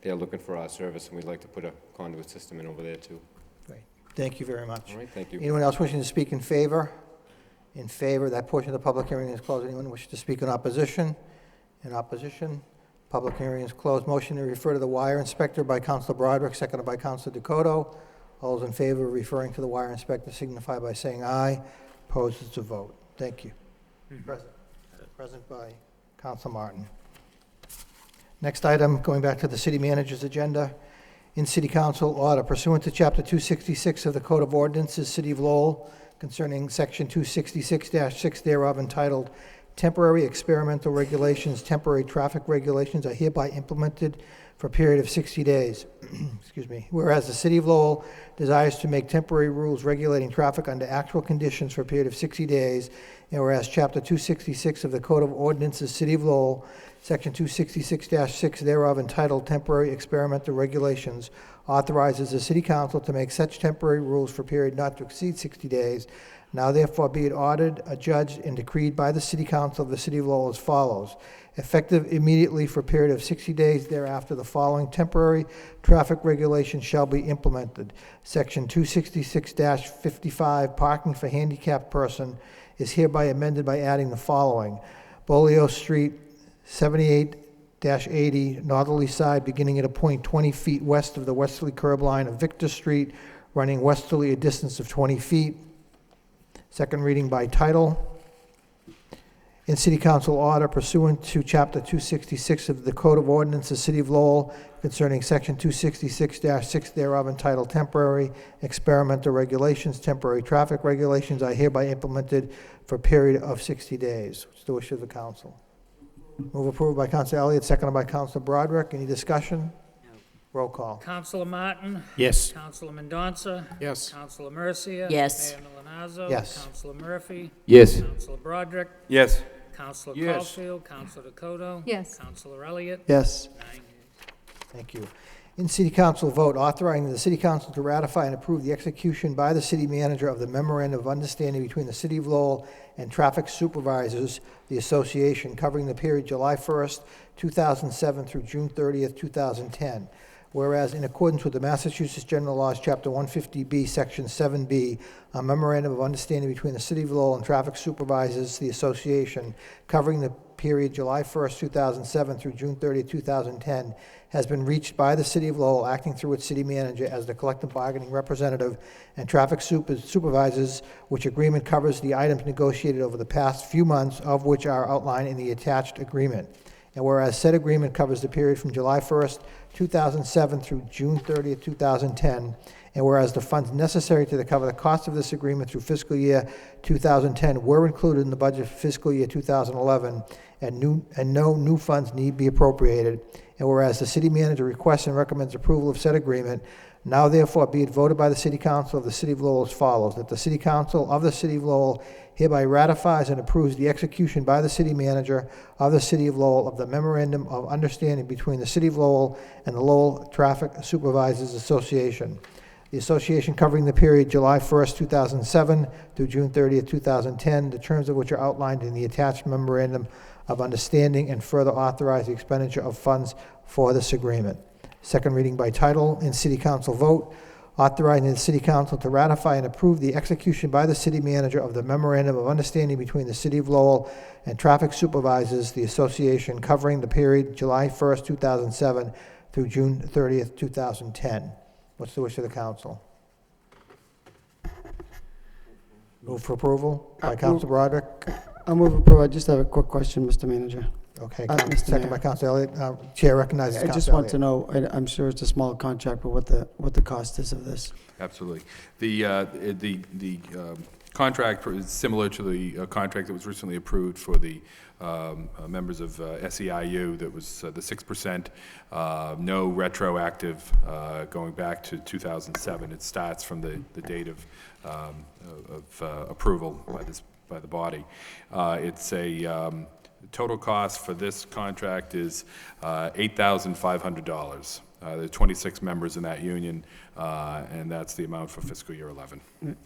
They're looking for our service, and we'd like to put a conduit system in over there too. Great. Thank you very much. All right, thank you. Anyone else wishing to speak in favor? In favor, that portion of the public hearing is closed. Anyone wishing to speak in opposition? In opposition, public hearing is closed. Motion to refer to the wire inspector by Councilor Broderick, seconded by Councilor Dakota. All those in favor of referring to the wire inspector signify by saying aye. Opposed, it's a vote. Thank you. Present. Present by Councilor Martin. Next item, going back to the city manager's agenda. In City Council order pursuant to Chapter 266 of the Code of Ordinances, City of Lowell, concerning Section 266-6 thereof entitled Temporary Experimental Regulations, Temporary Traffic Regulations are hereby implemented for a period of 60 days. Excuse me. Whereas the City of Lowell desires to make temporary rules regulating traffic under actual conditions for a period of 60 days, and whereas Chapter 266 of the Code of Ordinances, City of Lowell, Section 266-6 thereof entitled Temporary Experimental Regulations authorizes the City Council to make such temporary rules for a period not to exceed 60 days. Now therefore be it ordered, adjudged, and decreed by the City Council of the City of Lowell as follows. Effective immediately for a period of 60 days thereafter, the following temporary traffic regulations shall be implemented. Section 266-55, parking for handicapped person, is hereby amended by adding the following. Bolio Street, 78-80, northerly side, beginning at a point 20 feet west of the westerly curb line of Victor Street, running westerly a distance of 20 feet. Second reading by title. In City Council order pursuant to Chapter 266 of the Code of Ordinances, City of Lowell, concerning Section 266-6 thereof entitled Temporary Experimental Regulations, Temporary Traffic Regulations are hereby implemented for a period of 60 days. What's the wish of the council? Move approved by Councilor Elliott, seconded by Councilor Broderick. Any discussion? Roll call. Councilor Martin? Yes. Councilor Mendonça? Yes. Councilor Mercia? Yes. Mayor Milonazo? Yes. Councilor Murphy? Yes. Councilor Broderick? Yes. Councilor Yes. Caulfield? Councilor Dakota? Yes. Councilor Elliott? Yes. 9 yeas. Thank you. In City Council vote, authorizing the City Council to ratify and approve the execution by the City Manager of the Memorandum of Understanding between the City of Lowell and Traffic Supervisors, the Association, covering the period July 1st, 2007 through June 30th, 2010. Whereas in accordance with the Massachusetts General Laws, Chapter 150B, Section 7B, a memorandum of understanding between the City of Lowell and Traffic Supervisors, the Association, covering the period July 1st, 2007 through June 30th, 2010, has been reached by the City of Lowell, acting through its city manager as the collective bargaining representative and traffic supervisors, which agreement covers the items negotiated over the past few months, of which are outlined in the attached agreement. And whereas said agreement covers the period from July 1st, 2007 through June 30th, 2010, and whereas the funds necessary to cover the cost of this agreement through fiscal year 2010 were included in the budget for fiscal year 2011, and no new funds need be appropriated, and whereas the city manager requests and recommends approval of said agreement, now therefore be it voted by the City Council of the City of Lowell as follows, that the City Council of the City of Lowell hereby ratifies and approves the execution by the City Manager of the City of Lowell of the Memorandum of Understanding between the City of Lowell and the Lowell Traffic Supervisors Association. The association covering the period July 1st, 2007 through June 30th, 2010, the terms of which are outlined in the attached Memorandum of Understanding, and further authorize the expenditure of funds for this agreement. Second reading by title and city council vote, authorizing the city council to ratify and approve the execution by the city manager of the memorandum of understanding between the city of Lowell and traffic supervisors, the association, covering the period July 1st, 2007 through June 30th, 2010. What's the wish of the council? Move for approval by Council Broderick. I'll move approval. I just have a quick question, Mr. Manager. Okay, Mr. second Mayor. by Council Elliott. Chair recognizes I Council just want Elliott. to know, I'm sure it's a small contract, but what the cost is of this. Absolutely. The contract is similar to the contract that was recently approved for the members of SEIU. That was the 6%, no retroactive going back to 2007. It starts from the date of approval by the body. It's a total cost for this contract is $8,500. There are 26 members in that union, and that's the amount for fiscal year 11.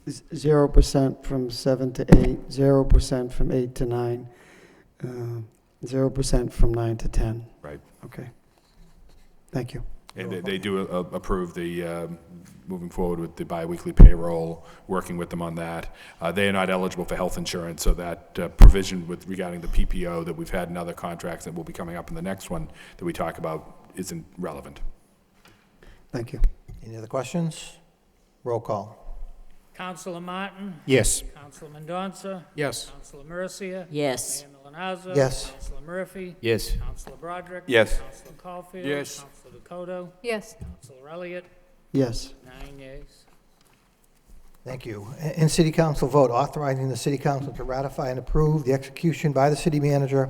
0% from 7 to 8, 0% from 8 to 9, 0% from 9 to 10. Right. Okay. Thank you. And they do approve the, moving forward with the biweekly payroll, working with them on that. They are not eligible for health insurance, so that provision regarding the PPO that we've had in other contracts that will be coming up in the next one that we talk about isn't relevant. Thank you. Any other questions? Roll call. Councilor Martin? Yes. Councilor Mendonça? Yes. Councilor Mercia? Yes. Mayor Milonazo? Yes. Councilor Murphy? Yes. Councilor Broderick? Yes. Councilor Caulfield? Yes. Councilor Dakota? Yes. Councilor Elliott? Yes. 9 yeas. Thank you. In city council vote, authorizing the city council to ratify and approve the execution by the city manager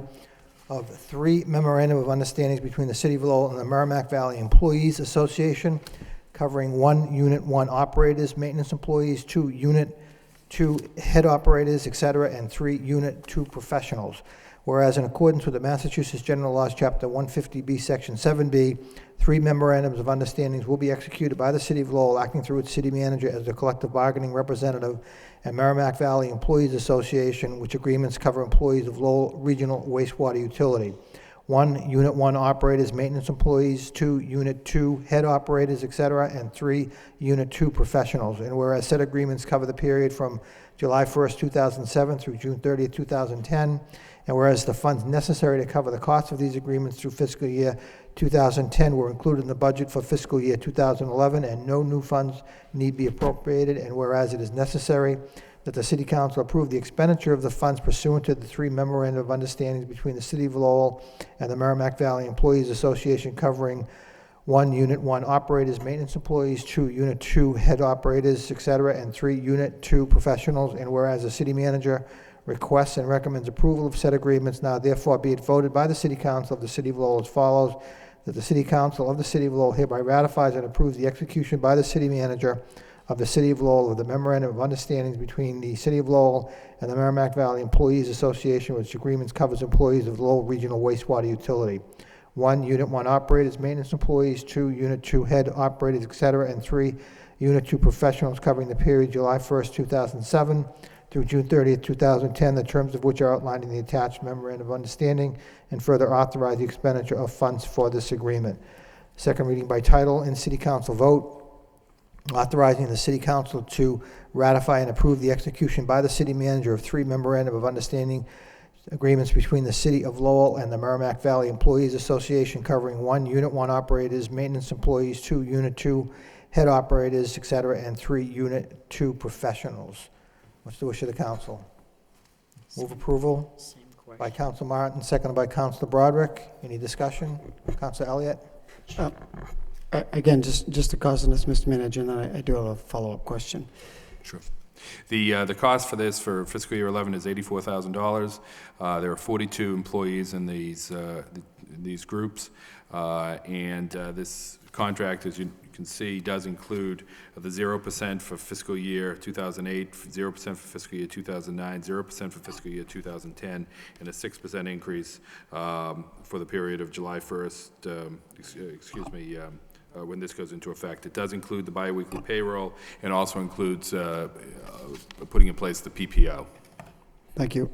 of 3 memorandum of understandings between the city of Lowell and the Merrimack Valley Employees Association, covering 1 Unit 1 operators, maintenance employees, 2 Unit 2 head operators, etc., and 3 Unit 2 professionals. Whereas in accordance with the Massachusetts General Laws, Chapter 150B, Section 7B, 3 memorandums of understandings will be executed by the City of Lowell, acting through its city manager as the collective bargaining representative, and Merrimack Valley Employees Association, which agreements cover employees of Lowell Regional Wastewater Utility. 1 Unit 1 operators, maintenance employees, 2 Unit 2 head operators, etc., and 3 Unit 2 professionals. And whereas said agreements cover the period from July 1st, 2007 through June 30th, 2010, and whereas the funds necessary to cover the cost of these agreements through fiscal year 2010 were included in the budget for fiscal year 2011, and no new funds need be appropriated, and whereas it is necessary that the City Council approve the expenditure of the funds pursuant to the 3 memorandum of understandings between the City of Lowell and the Merrimack Valley Employees Association, covering 1 Unit 1 operators, maintenance employees, 2 Unit 2 head operators, etc., and 3 Unit 2 professionals, and whereas the city manager requests and recommends approval of said agreements, now therefore be it voted by the City Council of the City of Lowell as follows, that the City Council of the City of Lowell hereby ratifies and approves the execution by the city manager of the City of Lowell of the memorandum of understandings between the City of Lowell and the Merrimack Valley Employees Association, which agreements covers employees of the Lowell Regional Wastewater Utility. 1 Unit 1 operators, maintenance employees, 2 Unit 2 head operators, etc., and 3 Unit 2 professionals, covering the period July 1st, 2007 through June 30th, 2010, the terms of which are outlined in the attached memorandum of understanding, and further authorize the expenditure of funds for this agreement. Second reading by title and city council vote, authorizing the city council to ratify and approve the execution by the city manager of 3 memorandum of understanding agreements between the City of Lowell and the Merrimack Valley Employees Association, covering 1 Unit 1 operators, maintenance employees, 2 Unit 2 head operators, etc., and 3 Unit 2 professionals. What's the wish of the council? Move approval by Council Martin, seconded by Councilor Broderick. Any discussion? Councilor Elliott? Again, just to caution this, Mr. Manager, and then I do have a follow-up question. Sure. The cost for this for fiscal year 11 is $84,000. There are 42 employees in these groups, and this contract, as you can see, does include the 0% for fiscal year 2008, 0% for fiscal year 2009, 0% for fiscal year 2010, and a 6% increase for the period of July 1st, when this goes into effect. It does include the biweekly payroll and also includes putting in place the PPO. Thank you.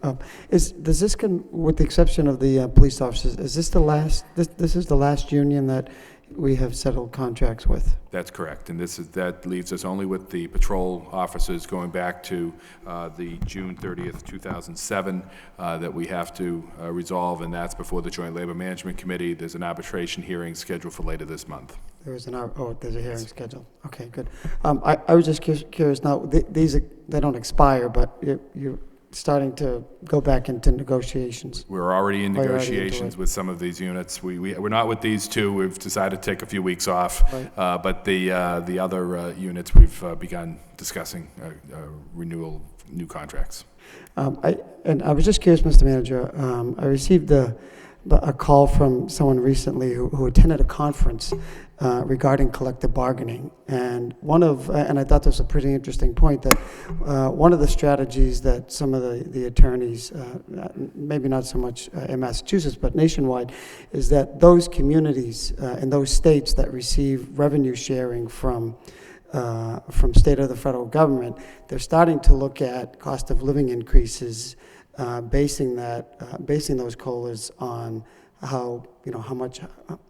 Does this, with the exception of the police officers, is this the last, this is the last union that we have settled contracts with? That's correct, and that leaves us only with the patrol officers going back to the June 30th, 2007, that we have to resolve, and that's before the Joint Labor Management Committee. There's an arbitration hearing scheduled for later this month. There's a hearing scheduled. Okay, good. I was just curious now, they don't expire, but you're starting to go back into negotiations. We're already in Oh, you're already into negotiations it. with some of these units. We're not with these two. We've decided to take a few weeks off. Right. But the other units, we've begun discussing renewal, new contracts. I was just curious, Mr. Manager, I received a call from someone recently who attended a conference regarding collective bargaining, and I thought this was a pretty interesting point, that one of the strategies that some of the attorneys, maybe not so much in Massachusetts, but nationwide, is that those communities in those states that receive revenue sharing from state or the federal government, they're starting to look at cost of living increases, basing those COLAs on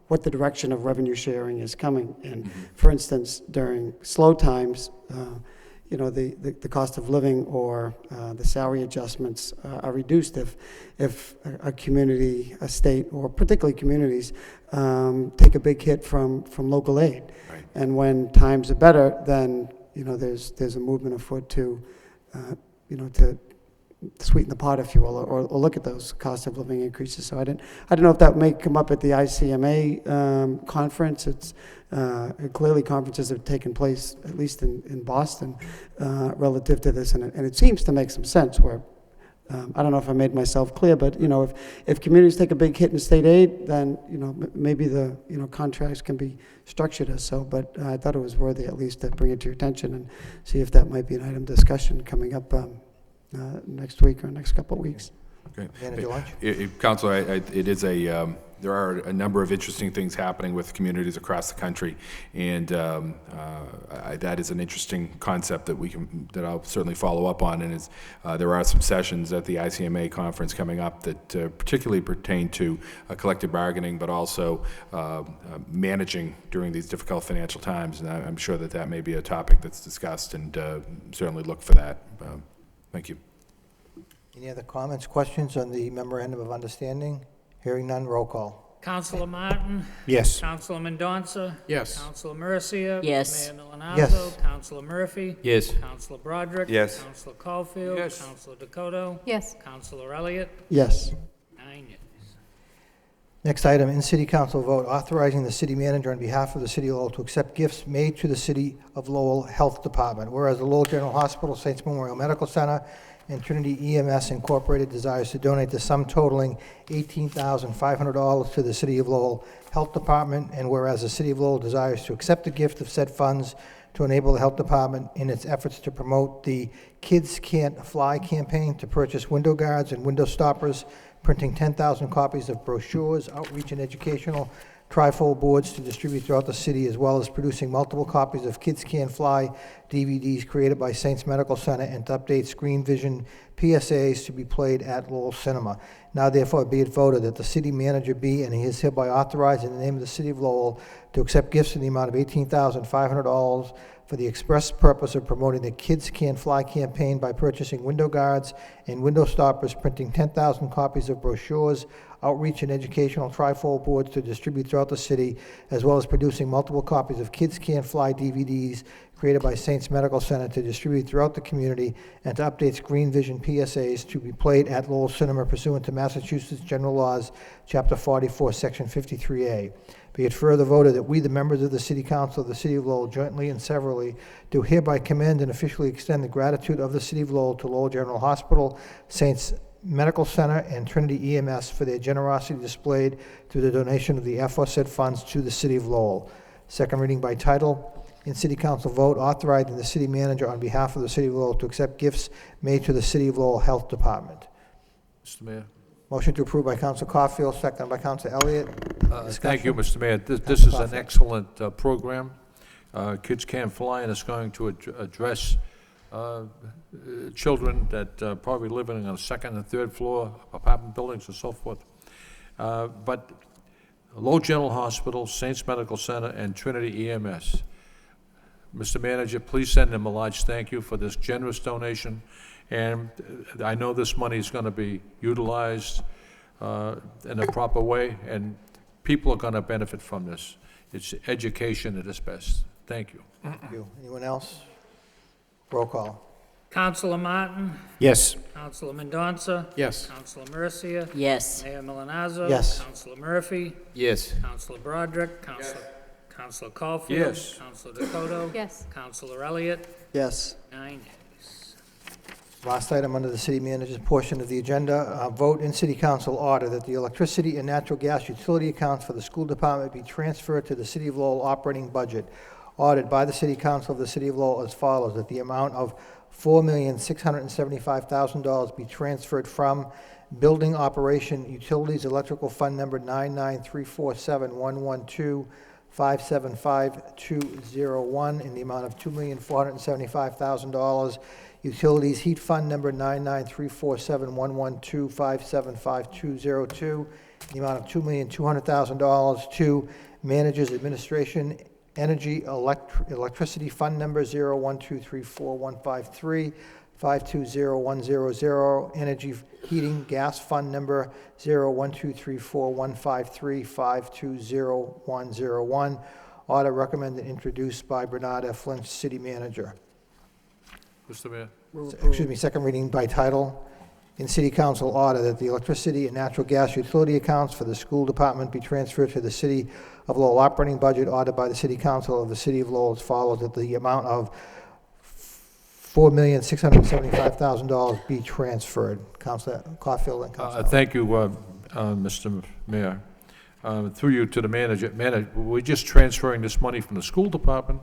what the direction of revenue sharing is coming. And for instance, during slow times, the cost of living or the salary adjustments are reduced if a community, a state, or particularly communities take a big hit from local aid. Right. And when times are better, then there's a movement afoot to sweeten the pot, if you will, or look at those cost of living increases. So I don't know if that may come up at the ICMA conference. It's clearly conferences have taken place, at least in Boston, relative to this, and it seems to make some sense. Where I don't know if I made myself clear, but if communities take a big hit in state aid, then maybe the contracts can be structured as so. But I thought it was worthy at least to bring it to your attention and see if that might be an item discussion coming up next week or next couple of weeks. Okay. Manager Lynch? Councilor, it is there are a number of interesting things happening with communities across the country, and that is an interesting concept that I'll certainly follow up on. And there are some sessions at the ICMA conference coming up that particularly pertain to collective bargaining, but also managing during these difficult financial times. And I'm sure that may be a topic that's discussed, and certainly look for that. Thank you. Any other comments, questions on the memorandum of understanding? Hearing none, roll call. Councilor Martin. Yes. Councilor Mendonça. Yes. Councilor Mercia. Yes. Mayor Milonazo. Yes. Councilor Murphy. Yes. Councilor Broderick. Yes. Councilor Caulfield. Yes. Councilor Dakota. Yes. Councilor Elliott. Yes. 9 yes. Next item, in City Council vote authorizing the city manager on behalf of the City of Lowell to accept gifts made to the City of Lowell Health Department. Whereas the Lowell General Hospital, Saints Memorial Medical Center, and Trinity EMS Incorporated desires to donate the sum totaling $18,500 to the City of Lowell Health Department, and whereas the City of Lowell desires to accept the gift of said funds to enable the Health Department in its efforts to promote the Kids Can't Fly campaign to purchase window guards and window stoppers, printing 10,000 copies of brochures, outreach and educational trifold boards to distribute throughout the city, as well as producing multiple copies of Kids Can't Fly DVDs created by Saints Medical Center, and to update screen vision PSAs to be played at Lowell Cinema. Now therefore be it voted that the city manager be and he is hereby authorized in the name of the City of Lowell to accept gifts in the amount of $18,500 for the express purpose of promoting the Kids Can't Fly campaign by purchasing window guards and window stoppers, printing 10,000 copies of brochures, outreach and educational trifold boards to distribute throughout the city, as well as producing multiple copies of Kids Can't Fly DVDs created by Saints Medical Center to distribute throughout the community, and to update screen vision PSAs to be played at Lowell Cinema pursuant to Massachusetts General Laws, Chapter 44, Section 53A. Be it further voted that we, the members of the City Council of the City of Lowell, jointly and severally, do hereby commend and officially extend the gratitude of the City of Lowell to Lowell General Hospital, Saints Medical Center, and Trinity EMS for their generosity displayed through the donation of the aforesaid funds to the City of Lowell. Second reading by title. In City Council vote authorizing the City Manager on behalf of the City of Lowell to accept gifts made to the City of Lowell Health Department. Mr. Mayor. Motion to approve by Council Caulfield, second by Council Elliott. Thank you, Mr. Mayor. This is an excellent program. Kids Can't Fly, and it's going to address children that probably living on the second and third floor apartment buildings and so forth. But Lowell General Hospital, Saints Medical Center, and Trinity EMS. Mr. Manager, please send them a large thank you for this generous donation. And I know this money is going to be utilized in a proper way, and people are going to benefit from this. It's education at its best. Thank you. Thank you. Anyone else? Roll call. Councilor Martin, Yes. Councilor Mendonça, Yes. Councilor Mercia, Yes. Mayor Milonazo. Yes. Councilor Murphy, Yes. Councilor Broderick, Councilor Caulfield. Yes. Councilor Dakota. Yes. Councilor Elliott, Yes. 9 yeas. Last item under the city manager's portion of the agenda, vote in city council order that the electricity and natural gas utility accounts for the school department be transferred to the city of Lowell operating budget, ordered by the city council of the city of Lowell as follows, that the amount of $4,675,000 be transferred from building operation utilities electrical fund number 99347112575-201 in the amount of $2,475,000. Utilities heat fund number 99347112575-202 in the amount of $2,200,000 to managers administration energy electricity fund number 012341535201100, energy heating gas fund number 012341535201101. Order recommended and introduced by Bernard F. Lynch, city manager. Mr. Mayor. Excuse me, second reading by title. In city council order that the electricity and natural gas utility accounts for the school department be transferred to the city of Lowell operating budget, ordered by the city council of the city of Lowell as follows, that the amount of $4,675,000 be transferred. Councilor Caulfield and Councilor. Thank you, Mr. Mayor. Through you to the manager. We're just transferring this money from the school department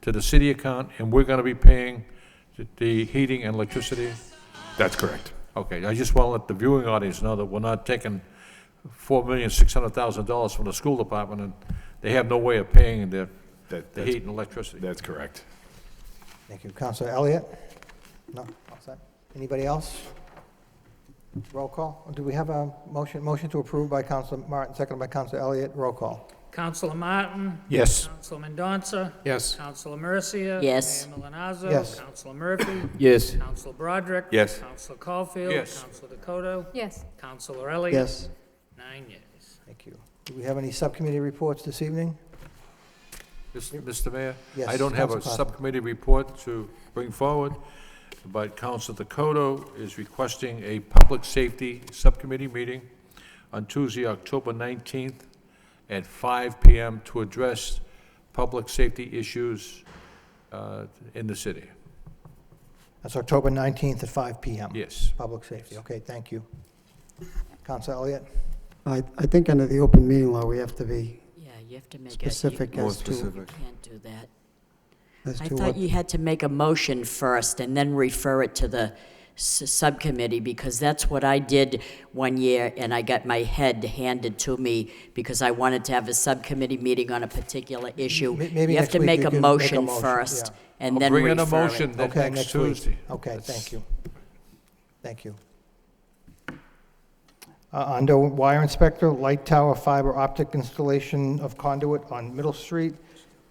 to the city account, and we're going to be paying the heating and electricity? That's correct. Okay, I just want to let the viewing audience know that we're not taking $4,600,000 from the school department, and they have no way of paying the heat and electricity. That's correct. Thank you. Councilor Elliott? No? All set. Anybody else? Roll call. Do we have a motion? Motion to approve by Councilor Martin, seconded by Councilor Elliott. Roll call. Councilor Martin, Yes. Councilor Mendonça, Yes. Councilor Mercia. Yes. Mayor Milonazo. Yes. Councilor Murphy, Yes. Councilor Broderick. Yes. Councilor Caulfield. Yes. Councilor Dakota. Yes. Councilor Elliott. Yes. 9 yeas. Thank you. Do we have any subcommittee reports this evening? Mr. Mayor? Yes, I don't have a Councilor Costa. subcommittee report to bring forward, but Councilor Dakota is requesting a public safety subcommittee meeting on Tuesday, October 19th at 5 p.m. to address public safety issues in the city. That's October 19th at 5 p.m. Yes. Public safety. Okay, thank you. Councilor Elliott? I think under the open meeting law, we have to be Yeah, you have to make specific You as to, can't do that. as I to thought what. you had to make a motion first and then refer it to the subcommittee, because that's what I did one year, and I got my head handed to me because I wanted to have a subcommittee meeting on a particular issue. Maybe You have next to week make you a can motion yeah. first and I'll then bring refer in a motion it. then Okay, next week. Tuesday. Okay, thank you. Thank you. Under wire inspector, light tower fiber optic installation of conduit on Middle Street.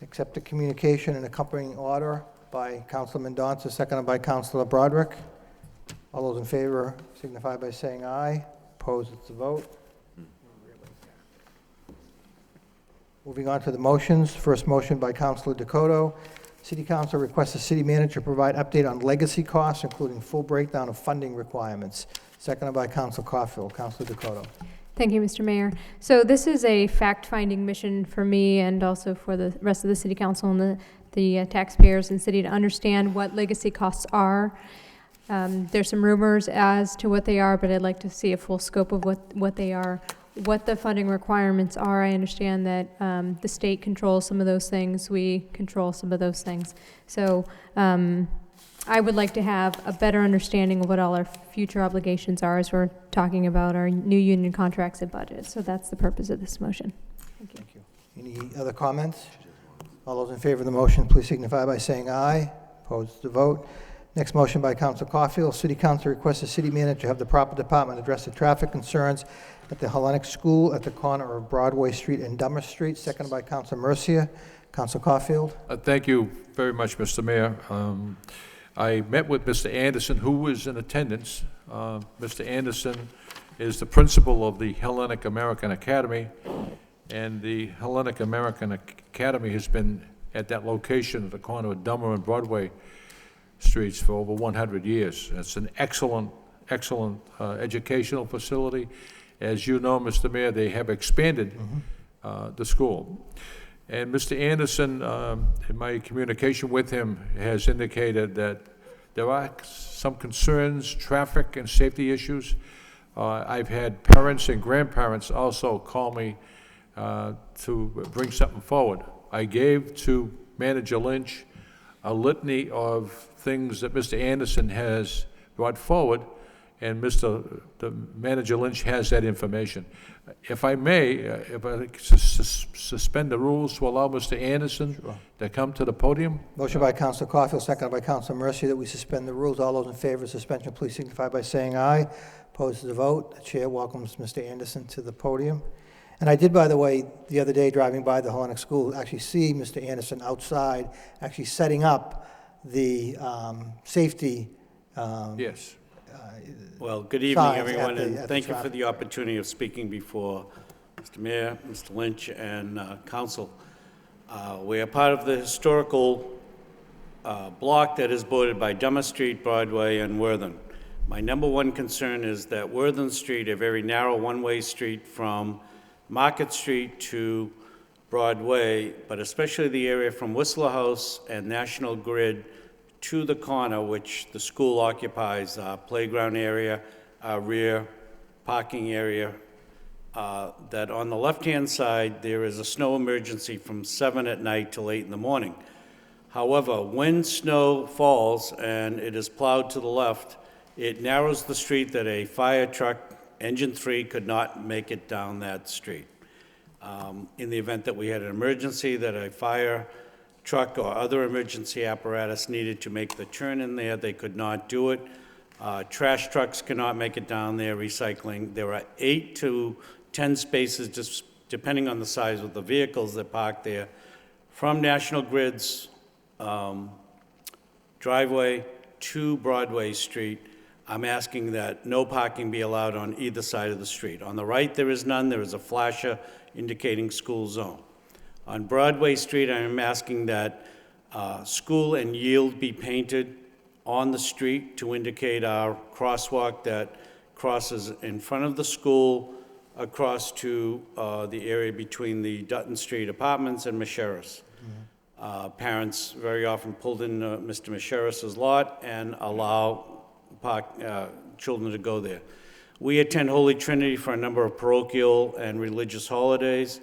Accept the communication and accompanying order by Councilor Mendonça, seconded by Councilor Broderick. All those in favor signify by saying aye. Opposed, it's a vote. Moving on to the motions. First motion by Councilor Dakota. City Council requests the city manager provide update on legacy costs, including full breakdown of funding requirements. Seconded by Councilor Caulfield. Councilor Dakota. Thank you, Mr. Mayor. So this is a fact-finding mission for me and also for the rest of the city council and the taxpayers in the city to understand what legacy costs are. There's some rumors as to what they are, but I'd like to see a full scope of what they are, what the funding requirements are. I understand that the state controls some of those things. We control some of those things. So I would like to have a better understanding of what all our future obligations are as we're talking about our new union contracts and budgets. So that's the purpose of this motion. Thank you. Thank you. Any other comments? All those in favor of the motion, please signify by saying aye. Opposed, the vote. Next motion by Council Caulfield. City Council requests the city manager have the proper department address the traffic concerns at the Hellenic School at the corner of Broadway Street and Dummer Street. Seconded by Council Mercia. Council Caulfield. Thank you very much, Mr. Mayor. I met with Mr. Anderson, who was in attendance. Mr. Anderson is the principal of the Hellenic American Academy, and the Hellenic American Academy has been at that location at the corner of Dummer and Broadway Streets for over 100 years. It's an excellent educational facility. As you know, Mr. Mayor, they have expanded the school. And Mr. Anderson, in my communication with him, has indicated that there are some concerns, traffic and safety issues. I've had parents and grandparents also call me to bring something forward. I gave to Manager Lynch a litany of things that Mr. Anderson has brought forward, and the Manager Lynch has that information. If I may, if I suspend the rules to allow Mr. Anderson to come to the podium. Motion by Council Caulfield, seconded by Council Mercia, that we suspend the rules. All those in favor of suspension, please signify by saying aye. Opposed to the vote. The chair welcomes Mr. Anderson to the podium. And I did, by the way, the other day driving by the Hellenic School, actually see Mr. Anderson outside, actually setting up the safety. Yes. Well, good evening, signs everyone, at and the thank you for traffic. the opportunity of speaking before Mr. Mayor, Mr. Lynch, and Council. We are part of the historical block that is bordered by Dummer Street, Broadway, and Worthen. My number one concern is that Worthen Street, a very narrow one-way street from Market Street to Broadway, but especially the area from Whistler House and National Grid to the corner, which the school occupies, our playground area, our rear parking area, that on the left-hand side, there is a snow emergency from 7 at night till 8 in the morning. However, when snow falls and it is plowed to the left, it narrows the street that a fire truck, engine 3, could not make it down that street. In the event that we had an emergency, that a fire truck or other emergency apparatus needed to make the turn in there, they could not do it. Trash trucks cannot make it down there, recycling. There are 8 to 10 spaces, just depending on the size of the vehicles that park there, from National Grid's driveway to Broadway Street. I'm asking that no parking be allowed on either side of the street. On the right, there is none. There is a flasher indicating school zone. On Broadway Street, I am asking that school and yield be painted on the street to indicate our crosswalk that crosses in front of the school across to the area between the Dutton Street apartments and Macheras. Parents very often pulled in Mr. Macheras' lot and allow children to go there. We attend Holy Trinity for a number of parochial and religious holidays.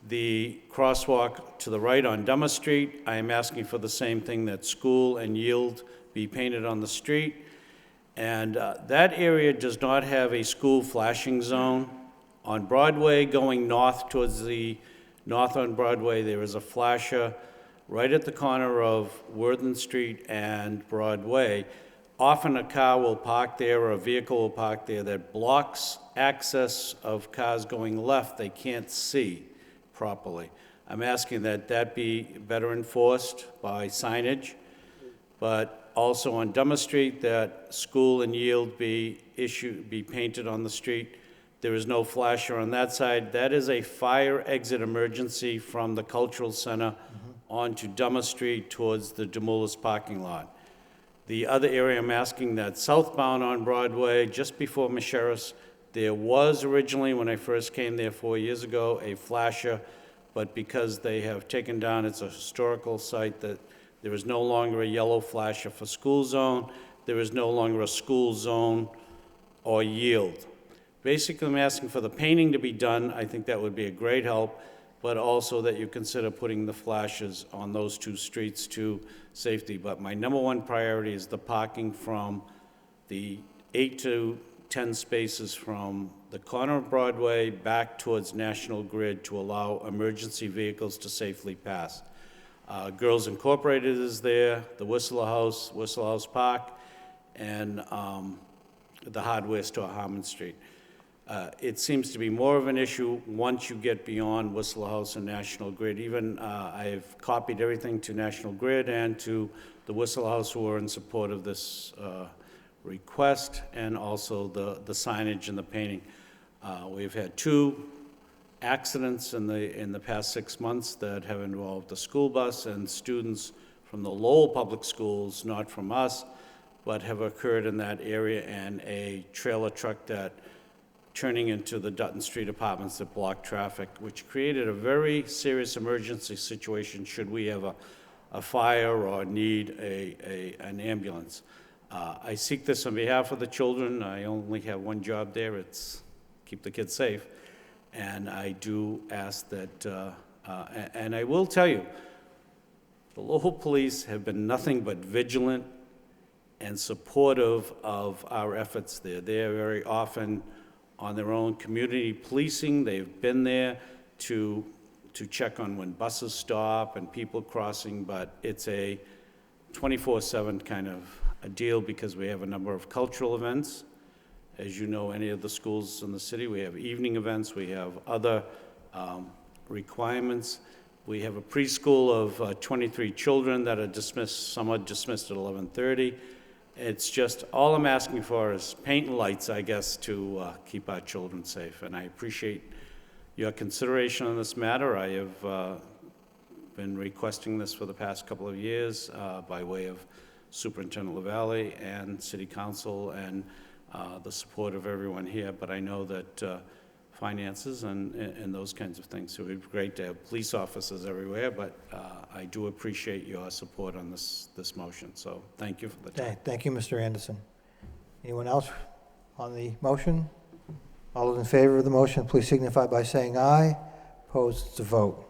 The crosswalk to the right on Dummer Street, I am asking for the same thing, that school and yield be painted on the street. And that area does not have a school flashing zone. On Broadway, going north towards the north on Broadway, there is a flasher right at the corner of Worthen Street and Broadway. Often a car will park there or a vehicle will park there that blocks access of cars going left. They can't see properly. I'm asking that that be better enforced by signage, but also on Dummer Street, that school and yield be painted on the street. There is no flasher on that side. That is a fire exit emergency from the Cultural Center onto Dummer Street towards the Demoulas parking lot. The other area I'm asking, that southbound on Broadway, just before Macheras, there was originally, when I first came there 4 years ago, a flasher, but because they have taken down, it's a historical site, that there is no longer a yellow flasher for school zone. There is no longer a school zone or yield. Basically, I'm asking for the painting to be done. I think that would be a great help, but also that you consider putting the flashes on those two streets to safety. But my number one priority is the parking from the 8 to 10 spaces from the corner of Broadway back towards National Grid to allow emergency vehicles to safely pass. Girls Incorporated is there, the Whistler House Park, and the hardware store, Harmon Street. It seems to be more of an issue once you get beyond Whistler House and National Grid. Even I've copied everything to National Grid and to the Whistler House, who are in support of this request, and also the signage and the painting. We've had 2 accidents in the past 6 months that have involved the school bus and students from the Lowell Public Schools, not from us, but have occurred in that area, and a trailer truck that turning into the Dutton Street apartments that blocked traffic, which created a very serious emergency situation should we have a fire or need an ambulance. I seek this on behalf of the children. I only have one job there. It's keep the kids safe. And I do ask that, and I will tell you, the Lowell police have been nothing but vigilant and supportive of our efforts there. They're very often on their own community policing. They've been there to check on when buses stop and people crossing, but it's a 24/7 kind of a deal because we have a number of cultural events. As you know, any of the schools in the city, we have evening events, we have other requirements. We have a preschool of 23 children that are dismissed, some are dismissed at 11:30. It's just, all I'm asking for is paint and lights, I guess, to keep our children safe. And I appreciate your consideration on this matter. I have been requesting this for the past couple of years by way of Superintendent LaValle and City Council and the support of everyone here. But I know that finances and those kinds of things, so it would be great to have police officers everywhere, but I do appreciate your support on this motion, so thank you for the time. Thank you, Mr. Anderson. Anyone else on the motion? All those in favor of the motion, please signify by saying aye. Opposed, it's a vote.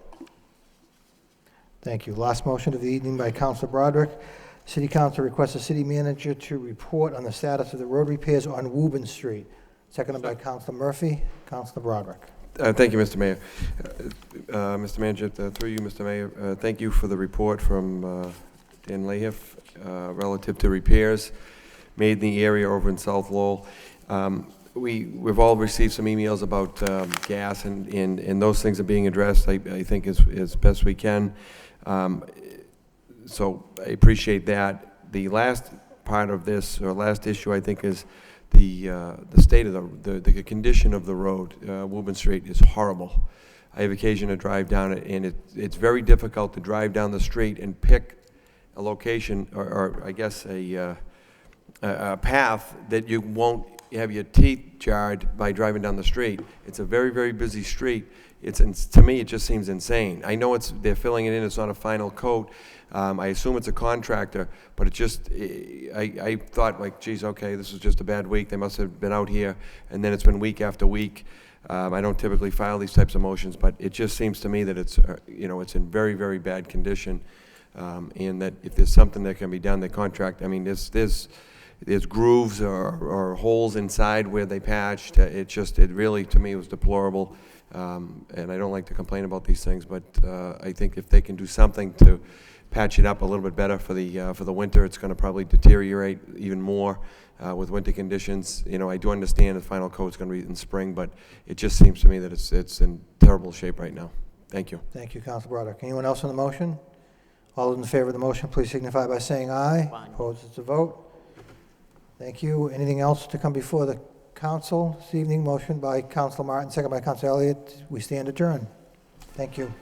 Thank you. Last motion of the evening by Councilor Broderick. City Council requests the city manager to report on the status of the road repairs on Woburn Street. Seconded by Councilor Murphy. Councilor Broderick. Thank you, Mr. Mayor. Mr. Manager, through you, Mr. Mayor, thank you for the report from Dan Lahiff relative to repairs made in the area over in South Lowell. We've all received some emails about gas, and those things are being addressed, I think, as best we can. So I appreciate that. The last part of this, or last issue, I think, is the state of the condition of the road. Woburn Street is horrible. I have occasion to drive down it, and it's very difficult to drive down the street and pick a location, or I guess a path that you won't have your teeth jarred by driving down the street. It's a very, very busy street. To me, it just seems insane. I know they're filling it in, it's not a final coat. I assume it's a contractor, but it just, I thought, like, geez, okay, this is just a bad week. They must have been out here, and then it's been week after week. I don't typically file these types of motions, but it just seems to me that it's, it's in very, very bad condition, and that if there's something that can be done, the contract, I mean, there's grooves or holes inside where they patched. It really, to me, was deplorable. And I don't like to complain about these things, but I think if they can do something to patch it up a little bit better for the winter, it's going to probably deteriorate even more with winter conditions. I do understand the final coat's going to be in spring, but it just seems to me that it's in terrible shape right now. Thank you. Thank you, Councilor Broderick. Anyone else on the motion? All those in favor of the motion, please signify by saying aye. Fine. Opposed, it's a vote. Thank you. Anything else to come before the council this evening? Motion by Councilor Martin, second by Councilor Elliott. We stand adjourned. Thank you.